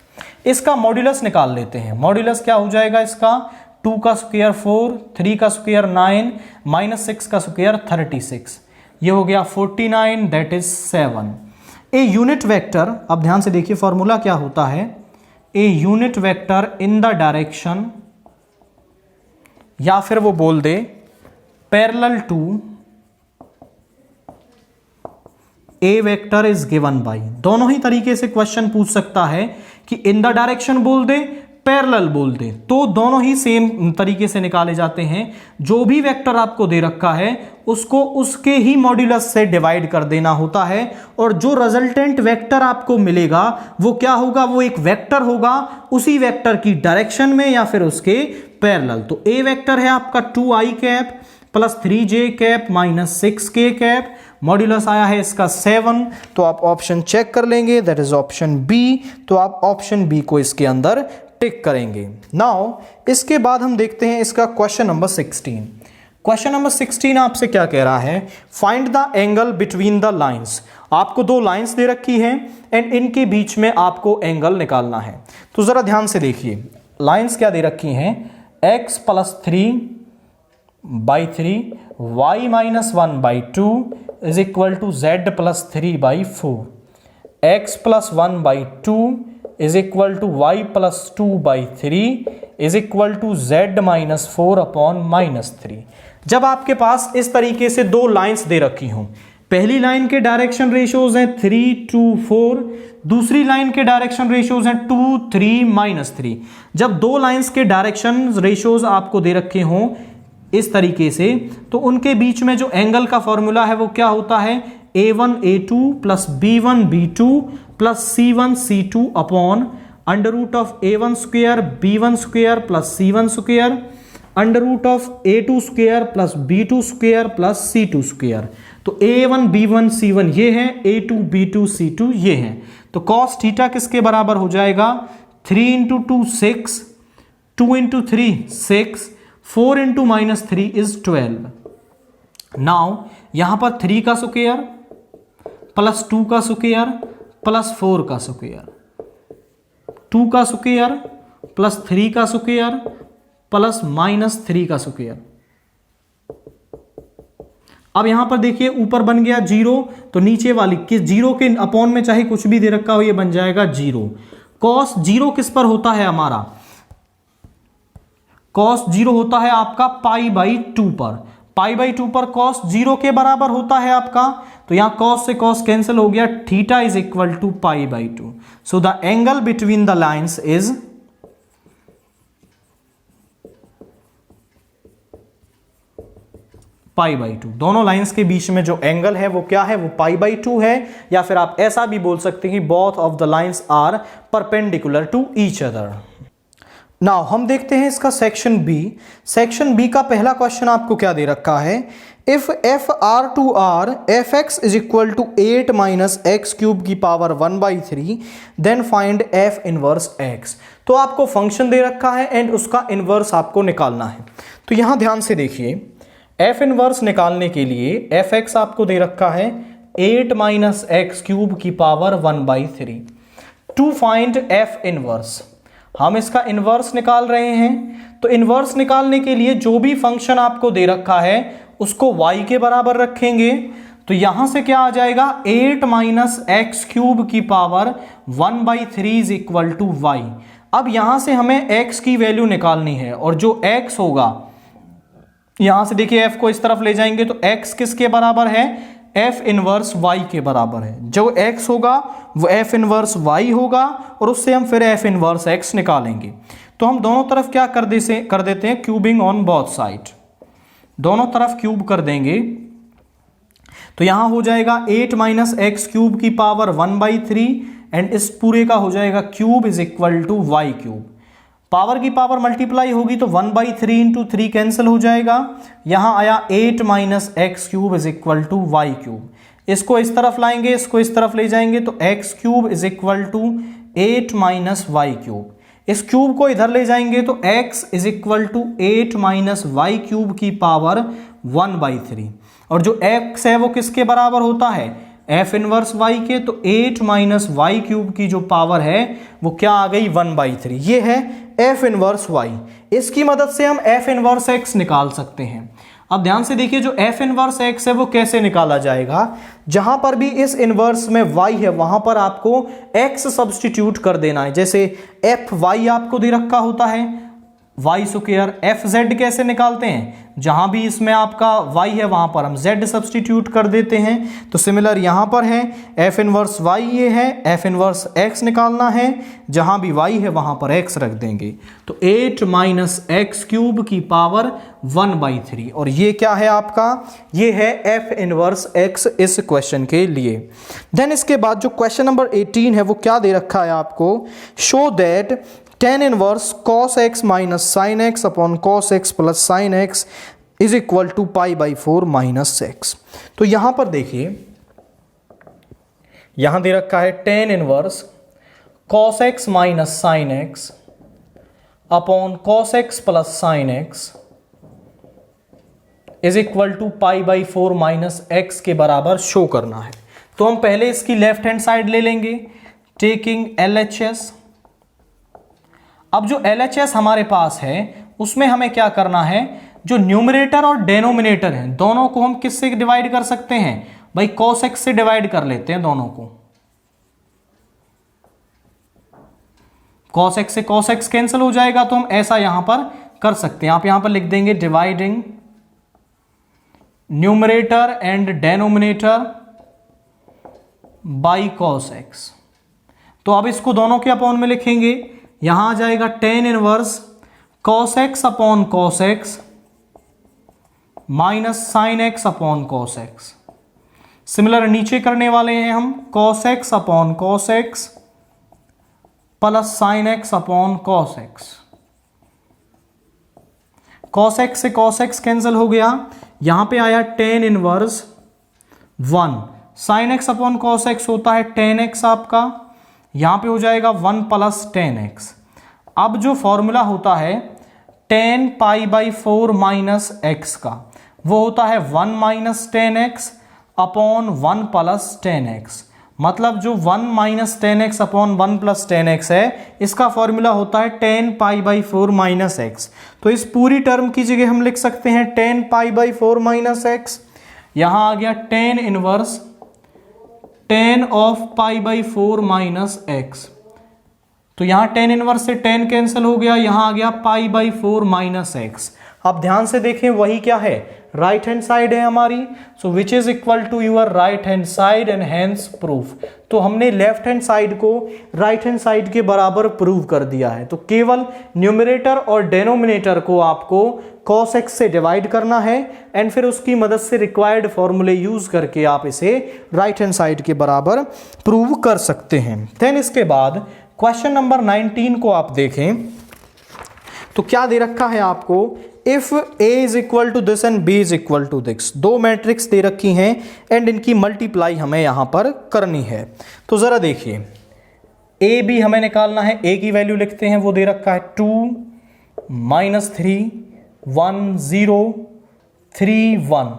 इसका मॉड्यूलस निकाल लेते हैं। मॉड्यूलस क्या हो जाएगा इसका, 2 का स्क्वायर 4, 3 का स्क्वायर 9, माइनस 6 का स्क्वायर 36, ये हो गया 49 that is 7। A unit vector, अब ध्यान से देखिए फॉर्मूला क्या होता है, a unit vector in the direction, या फिर वो बोल दे parallel to a vector is given by. दोनों ही तरीके से क्वेश्चन पूछ सकता है कि इन द डायरेक्शन बोल दे, पैरेलल बोल दे, तो दोनों ही सेम तरीके से निकाले जाते हैं। जो भी वेक्टर आपको दे रखा है उसको उसके ही मॉड्यूलस से डिवाइड कर देना होता है, और जो रिजल्टेंट वेक्टर आपको मिलेगा वो क्या होगा, वो एक वेक्टर होगा उसी वेक्टर की डायरेक्शन में या फिर उसके पैरेलल। तो ए वेक्टर है आपका 2i cap plus 3j cap minus 6k cap, modulus आया है इसका 7। तो आप ऑप्शन चेक कर लेंगे, दैट इज ऑप्शन बी। तो आप ऑप्शन बी को इसके अंदर टिक करेंगे। नाउ इसके बाद हम देखते हैं इसका क्वेश्चन नंबर 16। क्वेश्चन नंबर 16 आपसे क्या कह रहा है, find the angle between the lines. आपको दो लाइंस दे रखी हैं एंड इनके बीच में आपको एंगल निकालना है। तो जरा ध्यान से देखिए, लाइंस क्या दे रखी हैं, x plus 3/3 y minus 1/2 is equal to z plus 3/4, x plus 1/2 is equal to y plus 2/3 is equal to z minus 4/-3। जब आपके पास इस तरीके से दो लाइंस दे रखी हों, पहली लाइन के डायरेक्शन रेशियोज हैं 3, 2, 4, दूसरी लाइन के डायरेक्शन रेशियोज हैं 2, 3, -3। जब दो लाइंस के डायरेक्शन रेशियोज आपको दे रखे हों इस तरीके से, तो उनके बीच में जो एंगल का फॉर्मूला है वो क्या होता है, a1 a2 plus b1 b2 plus c1 c2 upon under root of a1 square b1 square plus c1 square under root of a2 square plus b2 square plus c2 square. तो a1 b1 c1 ये है, a2 b2 c2 ये है। तो cos थीटा किसके बराबर हो जाएगा, 3 into 2 6, 2 into 3 6, 4 into -3 is 12। Now यहां पर 3 का स्क्वायर प्लस 2 का स्क्वायर प्लस 4 का स्क्वायर, 2 का स्क्वायर प्लस 3 का स्क्वायर प्लस -3 का स्क्वायर। अब यहां पर देखिए ऊपर बन गया 0, तो नीचे वाली किस 0 के अपॉन में चाहे कुछ भी दे रखा हो ये बन जाएगा 0। कॉस 0 किस पर होता है हमारा, कॉस 0 होता है आपका π/2 पर, π/2 पर कॉस 0 के बराबर होता है आपका। तो यहां कॉस से कॉस कैंसिल हो गया, theta is equal to π/2। So the angle between the lines is π/2। दोनों लाइंस के बीच में जो एंगल है वो क्या है, वो π/2 है, या फिर आप ऐसा भी बोल सकते हैं कि both of the lines are perpendicular to each other. Now हम देखते हैं इसका सेक्शन बी। सेक्शन बी का पहला क्वेश्चन आपको क्या दे रखा है, if F R to R F x is equal to 8 minus x cube की power 1/3 then find F inverse x. तो आपको फंक्शन दे रखा है एंड उसका इनवर्स आपको निकालना है। तो यहां ध्यान से देखिए, एफ इनवर्स निकालने के लिए एफ एक्स आपको दे रखा है 8 माइनस एक्स क्यूब की power 1/3। To find F inverse, हम इसका इनवर्स निकाल रहे हैं। तो इनवर्स निकालने के लिए जो भी फंक्शन आपको दे रखा है उसको y के बराबर रखेंगे। तो यहां से क्या आ जाएगा, 8 माइनस एक्स क्यूब की power 1/3 is equal to Y. अब यहां से हमें x की वैल्यू निकालनी है और जो x होगा, यहां से देखिए f को इस तरफ ले जाएंगे तो x किसके बराबर है, f इनवर्स y के बराबर है। जो x होगा वो f इनवर्स y होगा और उससे हम फिर f इनवर्स x निकालेंगे। तो हम दोनों तरफ क्या कर देते हैं, क्यूबिंग ऑन बोथ साइड, दोनों तरफ क्यूब कर देंगे। तो यहां हो जाएगा 8 माइनस एक्स क्यूब की पावर 1/3 एंड इस पूरे का हो जाएगा cube is equal to Y cube. Power की पावर मल्टीप्लाई होगी तो 1/3 इंटू 3 कैंसिल हो जाएगा। यहां आया 8 minus x cube is equal to Y cube. इसको इस तरफ लाएंगे, इसको इस तरफ ले जाएंगे तो X cube is equal to 8 minus Y cube. इस क्यूब को इधर ले जाएंगे तो x is equal to 8 minus Y cube की पावर 1/3 और जो x है वो किसके बराबर होता है, f इनवर्स y के। तो 8 माइनस वाई क्यूब की जो पावर है वो क्या आ गई, 1/3। ये है f इनवर्स y। इसकी मदद से हम f इनवर्स x निकाल सकते हैं। अब ध्यान से देखिए, जो f इनवर्स x है वो कैसे निकाला जाएगा, जहां पर भी इस इनवर्स में y है वहां पर आपको x सब्स्टिट्यूट कर देना है। जैसे fy आपको दे रखा होता है y स्क्वायर, fz कैसे निकालते हैं, जहां भी इसमें आपका y है वहां पर हम z सब्स्टिट्यूट कर देते हैं। तो सिमिलर यहां पर है, f इनवर्स y ये है, f इनवर्स x निकालना है, जहां भी y है वहां पर x रख देंगे। तो 8 माइनस एक्स क्यूब की पावर 1/3 और ये क्या है आपका, ये है f इनवर्स x इस क्वेश्चन के लिए। देन इसके बाद जो क्वेश्चन नंबर 18 है वो क्या दे रखा है आपको, show that tan inverse cos x minus sine x upon cos x plus sine x is equal to π/4 minus x. तो यहां पर देखिए, यहां दे रखा है tan inverse cos x minus sine x upon cos x plus sine x is equal to π/4 minus x के बराबर शो करना है। तो हम पहले इसकी लेफ्ट हैंड साइड ले लेंगे, टेकिंग LHS। अब जो LHS हमारे पास है उसमें हमें क्या करना है, जो न्यूमरेटर और डेनोमिनेटर हैं दोनों को हम किससे डिवाइड कर सकते हैं भाई, cos x से डिवाइड कर लेते हैं दोनों को। cos x से cos x कैंसिल हो जाएगा तो हम ऐसा यहां पर कर सकते हैं। आप यहां पर लिख देंगे dividing numerator and denominator by cos x। तो अब इसको दोनों के अपॉन में लिखेंगे, यहां आ जाएगा tan inverse cos x upon cos x minus sine x upon cos x। Similar नीचे करने वाले हैं हम cos x upon cos x plus sine x upon cos x। cos x से cos x कैंसिल हो गया, यहां पे आया tan inverse 1 sine x upon cos x होता है tan x आपका, यहां पे हो जाएगा 1 प्लस tan x। अब जो फॉर्मूला होता है tan π/4 माइनस x का वो होता है 1 minus tan x upon 1 plus tan x। मतलब जो 1 minus tan x upon 1 plus tan x है इसका फॉर्मूला होता है tan π/4 माइनस x। तो इस पूरी टर्म की जगह हम लिख सकते हैं tan π/4 माइनस x। यहां आ गया tan inverse tan of π/4 minus x। तो यहां tan इनवर्स से tan कैंसिल हो गया, यहां आ गया π/4 माइनस एक्स। अब ध्यान से देखें वही क्या है, राइट हैंड साइड है हमारी। So which is equal to your right hand side and hence proof. तो हमने लेफ्ट हैंड साइड को राइट हैंड साइड के बराबर प्रूव कर दिया है। तो केवल न्यूमरेटर और डेनोमिनेटर को आपको cos x से डिवाइड करना है एंड फिर उसकी मदद से रिक्वायर्ड फॉर्मूले यूज करके आप इसे राइट हैंड साइड के बराबर प्रूव कर सकते हैं। देन इसके बाद क्वेश्चन नंबर 19 को आप देखें। तो क्या दे रखा है आपको, if A is equal to this and B is equal to this, दो मैट्रिक्स दे रखी हैं एंड इनकी मल्टीप्लाई हमें यहां पर करनी है। तो जरा देखिए A B हमें निकालना है, A की वैल्यू लिखते हैं, वो दे रखा है 2 -3 1 0 3 1।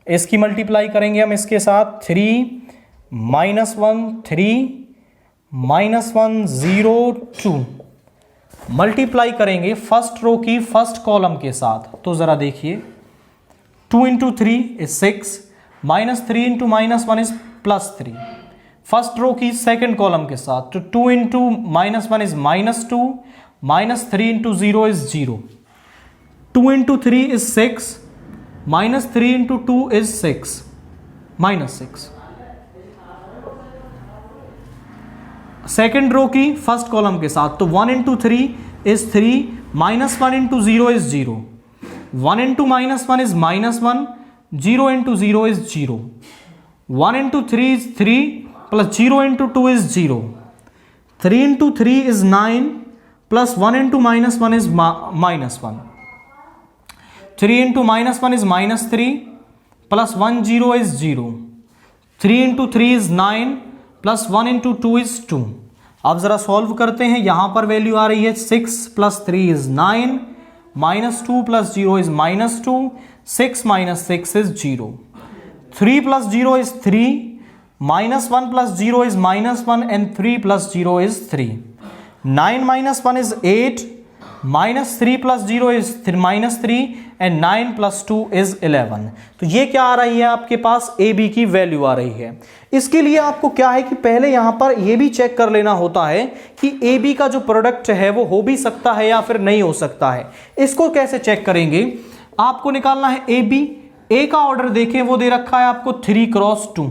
इसकी मल्टीप्लाई करेंगे हम इसके साथ, 3 -1 3 -1 0 2, मल्टीप्लाई करेंगे फर्स्ट रो की फर्स्ट कॉलम के साथ। तो जरा देखिए 2 into 3 is 6, -3 into -1 is +3, first row की सेकेंड कॉलम के साथ। तो 2 into -1 is -2, -3 into 0 is 0, 2 into 3 is 6, -3 into 2 is 6, -6। Second row की फर्स्ट कॉलम के साथ, तो 1 into 3 is 3, -1 into 0 is 0, 1 into -1 is -1, 0 into 0 is 0, 1 into 3 is 3, plus 0 into 2 is 0, 3 into 3 is 9, plus 1 into -1 is -1, 3 into -1 is -3, plus 1 0 is 0, 3 into 3 is 9, plus 1 into 2 is 2। अब जरा सॉल्व करते हैं, यहां पर वैल्यू आ रही है 6 plus 3 is 9, -2 plus 0 is -2, 6 -6 is 0, 3 plus 0 is 3, -1 plus 0 is -1 and 3 plus 0 is 3, 9 -1 is 8, -3 plus 0 is -3 and 9 plus 2 is 11। तो ये क्या आ रही है आपके पास, ए बी की वैल्यू आ रही है। इसके लिए आपको क्या है कि पहले यहां पर ये भी चेक कर लेना होता है कि ए बी का जो प्रोडक्ट है वो हो भी सकता है या फिर नहीं हो सकता है। इसको कैसे चेक करेंगे, आपको निकालना है ए बी। ए का ऑर्डर देखें, वो दे रखा है आपको 3 क्रॉस 2,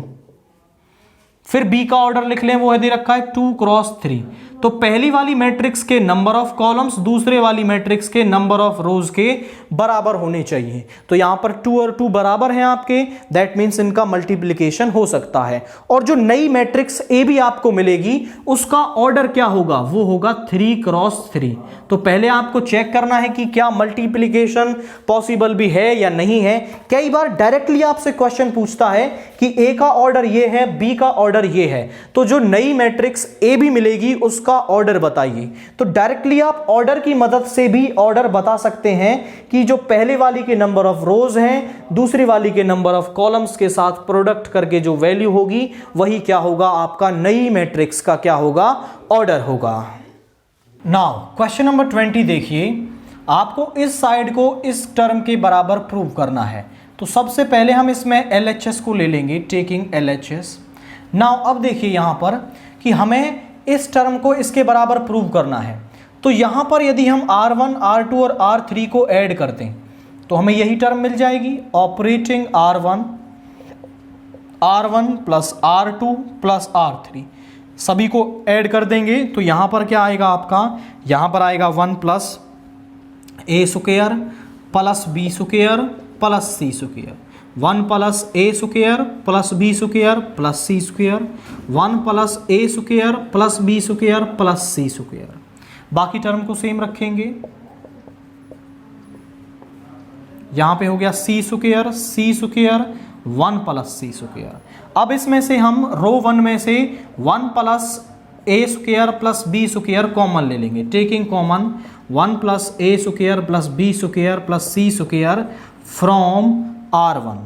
फिर बी का ऑर्डर लिख लें, वो है दे रखा है 2 क्रॉस 3। तो पहली वाली मैट्रिक्स के नंबर ऑफ कॉलम्स दूसरे वाली मैट्रिक्स के नंबर ऑफ रोज के बराबर होने चाहिए। तो यहां पर 2 और 2 बराबर हैं आपके, दैट मीन्स इनका मल्टीप्लिकेशन हो सकता है। और जो नई मैट्रिक्स ए बी आपको मिलेगी उसका ऑर्डर क्या होगा, वो होगा 3 क्रॉस 3। तो पहले आपको चेक करना है कि क्या मल्टीप्लिकेशन पॉसिबल भी है या नहीं है। कई बार डायरेक्टली आपसे क्वेश्चन पूछता है कि ए का ऑर्डर ये है, बी का ऑर्डर ये है, तो जो नई मैट्रिक्स ए बी मिलेगी उसका ऑर्डर बताइए। तो डायरेक्टली आप ऑर्डर की मदद से भी ऑर्डर बता सकते हैं कि जो पहले वाली के नंबर ऑफ रोज हैं दूसरी वाली के नंबर ऑफ कॉलम्स के साथ प्रोडक्ट करके जो वैल्यू होगी वही क्या होगा, आपका नई मैट्रिक्स का क्या होगा, ऑर्डर होगा। नाउ क्वेश्चन नंबर 20 देखिए, आपको इस साइड को इस टर्म के बराबर प्रूव करना है। तो सबसे पहले हम इसमें LHS को ले लेंगे, टेकिंग LHS। नाउ अब देखिए यहां पर कि हमें इस टर्म को इसके बराबर प्रूव करना है। तो यहां पर यदि हम R1, R2 और R3 को ऐड करते हैं तो हमें यही टर्म मिल जाएगी, operating R1 plus R2 plus R3, सभी को ऐड कर देंगे। तो यहां पर क्या आएगा आपका, यहां पर आएगा 1 plus A square plus B square plus C square, 1 plus A square plus B square plus C square, 1 plus A square plus B square plus C square. बाकी टर्म को सेम रखेंगे, यहां पे हो गया C square 1 plus C square. अब इसमें से हम रो 1 में से 1 plus A square plus B square common ले लेंगे, taking common 1 plus A square plus B square plus C square from R1।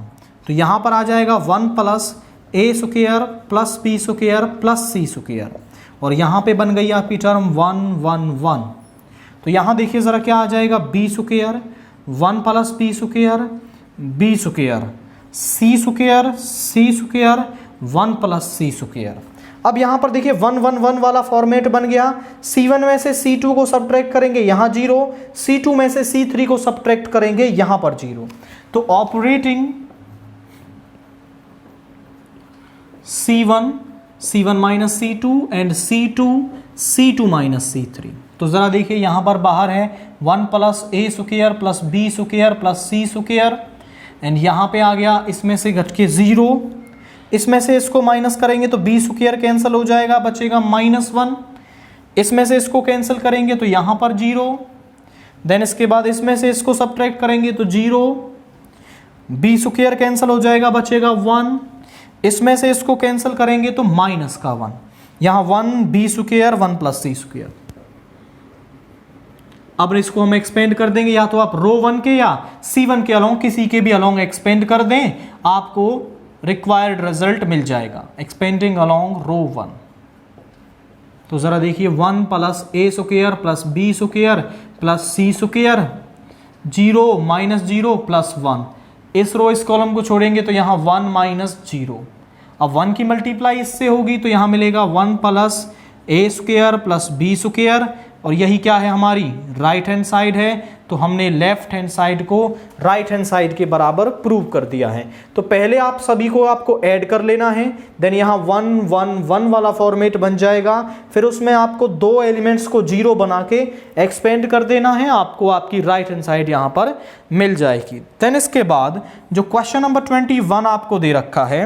तो यहां पर आ जाएगा 1 plus A square plus B square plus C square, और यहां पे बन गई आपकी टर्म 1 1 1। तो यहां देखिए जरा क्या आ जाएगा, B square 1 plus B square B square C square C square 1 plus C square. अब यहां पर देखिए 1 1 1 वाला फॉर्मेट बन गया। C1 में से C2 को सब्ट्रैक्ट करेंगे, यहां 0, C2 में से C3 को सब्ट्रैक्ट करेंगे, यहां पर 0। तो operating C1 minus C2 and C2 minus C3। तो जरा देखिए यहां पर बाहर है 1 plus A square plus B square plus C square, and यहां पे आ गया इसमें से घट के 0, इसमें से इसको माइनस करेंगे तो B स्क्वायर कैंसिल हो जाएगा, बचेगा -1, इसमें से इसको कैंसिल करेंगे तो यहां पर 0, देन इसके बाद इसमें से इसको सब्ट्रैक्ट करेंगे तो 0, बी स्क्वायर कैंसिल हो जाएगा, बचेगा 1, इसमें से इसको कैंसिल करेंगे तो माइनस का 1, यहाँ 1 B square 1 plus C square. अब इसको हम एक्सपेंड कर देंगे, या तो आप रो 1 के या C1 के अलोंग किसी के भी अलोंग एक्सपेंड कर दें, आपको रिक्वायर्ड रिजल्ट मिल जाएगा। एक्सपेंडिंग अलोंग रो 1, तो जरा देखिए 1 plus A square plus B square plus C square, 0 minus 0 plus 1, इस रो इस कॉलम को छोड़ेंगे तो यहाँ 1 माइनस 0। अब 1 की मल्टीप्लाई इससे होगी तो यहाँ मिलेगा 1 plus A square plus B square, और यही क्या है हमारी राइट हैंड साइड है, तो हमने लेफ्ट हैंड साइड को राइट हैंड साइड के बराबर प्रूव कर दिया है। तो पहले आप सभी को आपको ऐड कर लेना है, देन यहाँ 1 1 1 वाला फॉर्मेट बन जाएगा, फिर उसमें आपको 2 एलिमेंट्स को 0 बना के एक्सपेंड कर देना है, आपको आपकी राइट हैंड साइड यहाँ पर मिल जाएगी। देन इसके बाद जो क्वेश्चन नंबर 21 आपको दे रखा है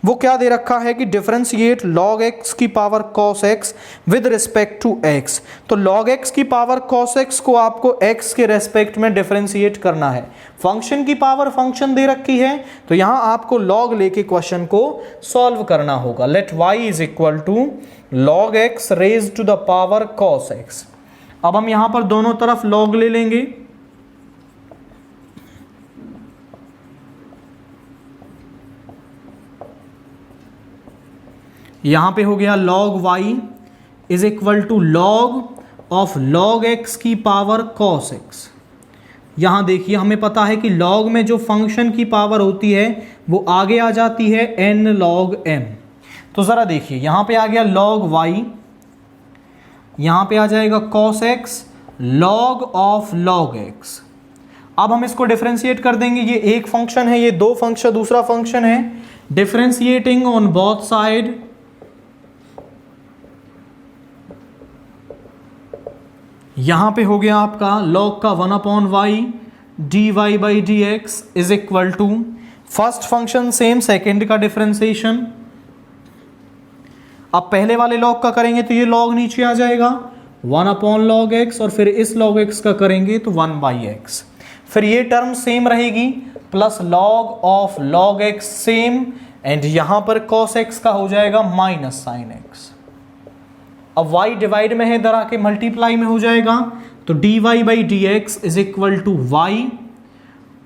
वो क्या दे रखा है कि डिफरेंशिएट log x की power cos x with respect to x। तो log x की पावर cos x को आपको x के रेस्पेक्ट में डिफरेंशिएट करना है। फंक्शन की पावर फंक्शन दे रखी है तो यहां आपको log लेके क्वेश्चन को सॉल्व करना होगा। Let y is equal to log x raise to the power cos x। अब हम यहां पर दोनों तरफ log ले लेंगे, यहां पे हो गया log y is equal to log of log x की पावर cos x। यहां देखिए हमें पता है कि log में जो फंक्शन की पावर होती है वो आगे आ जाती है n log m। तो जरा देखिए यहां पे आ गया log y, यहां पे आ जाएगा cos x log of log x। अब हम इसको डिफरेंशिएट कर देंगे, ये एक फंक्शन है, ये दो फंक्शन दूसरा फंक्शन है। डिफरेंशिएटिंग ऑन बोथ साइड, यहां पे हो गया आपका log का 1/y dy by D x is equal to first function same, second का डिफरेंशिएशन। अब पहले वाले log का करेंगे तो ये log नीचे आ जाएगा 1/log x, और फिर इस log x का करेंगे तो 1/x, फिर ये टर्म सेम रहेगी plus log of log x same, and यहां पर cos x का हो जाएगा माइनस sin x। अब y डिवाइड में है, इधर आके मल्टीप्लाई में हो जाएगा, तो dy by D x is equal to y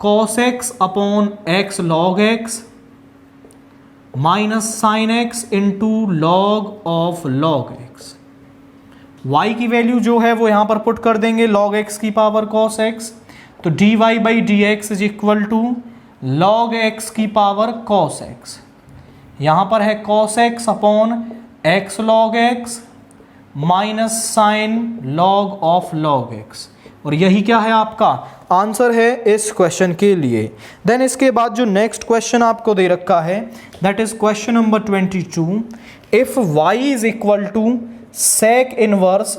cos x upon x log x minus sine x into log of log x। y की वैल्यू जो है वो यहां पर पुट कर देंगे log x की पावर cos x, तो dy by D x is equal to log x की पावर cos x। यहां पर है cos x upon x log x minus sine log of log x, और यही क्या है आपका आंसर है इस क्वेश्चन के लिए। देन इसके बाद जो नेक्स्ट क्वेश्चन आपको दे रखा है that is question number 22। If y is equal to sec inverse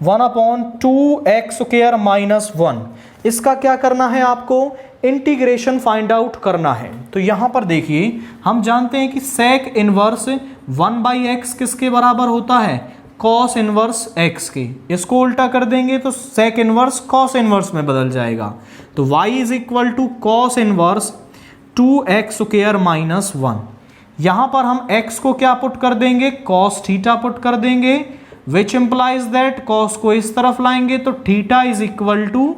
1/2x square minus 1, इसका क्या करना है आपको इंटीग्रेशन फाइंड आउट करना है। तो यहां पर देखिए हम जानते हैं कि sec इनवर्स 1/x किसके बराबर होता है, cos इनवर्स x के। इसको उल्टा कर देंगे तो sec इनवर्स cos इनवर्स में बदल जाएगा, तो y is equal to cos inverse 2x square minus 1। यहां पर हम x को क्या पुट कर देंगे, cos थीटा पुट कर देंगे, विच इंप्लाइज दैट cos को इस तरफ लाएंगे तो theta is equal to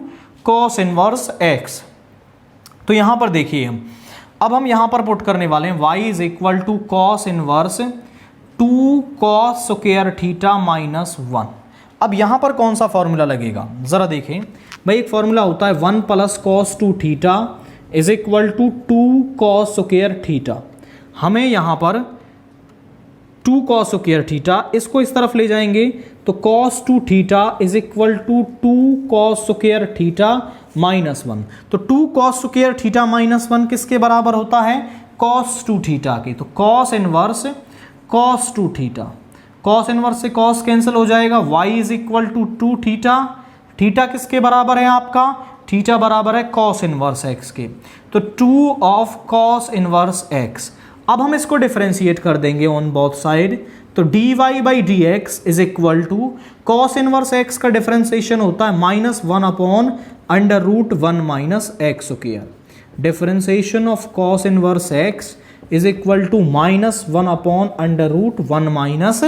cos inverse x। तो यहां पर देखिए अब हम यहां पर पुट करने वाले हैं y is equal to cos inverse 2 cos square theta minus 1। अब यहां पर कौन सा फॉर्मूला लगेगा, जरा देखें भाई, एक फॉर्मूला होता है 1 plus cos 2 theta is equal to 2 cos square theta. हमें यहां पर 2 cos स्क्वायर थीटा, इसको इस तरफ ले जाएंगे तो cos 2 theta is equal to 2 cos square theta minus 1। तो 2 cos स्क्वायर थीटा माइनस 1 किसके बराबर होता है, cos 2 थीटा के। तो cos inverse cos 2 theta, cos inverse से cos कैंसिल हो जाएगा, y is equal to 2 theta. Theta किसके बराबर है आपका, थीटा बराबर है cos इनवर्स x के, तो 2 ऑफ cos इनवर्स x। अब हम इसको डिफरेंशिएट कर देंगे ऑन बोथ साइड, तो D Y by D x is equal to cos inverse X का डिफरेंशिएशन होता है -1/√1 minus X square. Differentiation of cos inverse X is equal to -1/√1 minus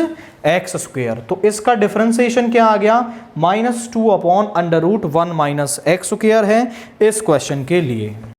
X square. तो इसका डिफरेंशिएशन क्या आ गया, -2/√1 माइनस एक्स स्क्वायर है इस क्वेश्चन के लिए।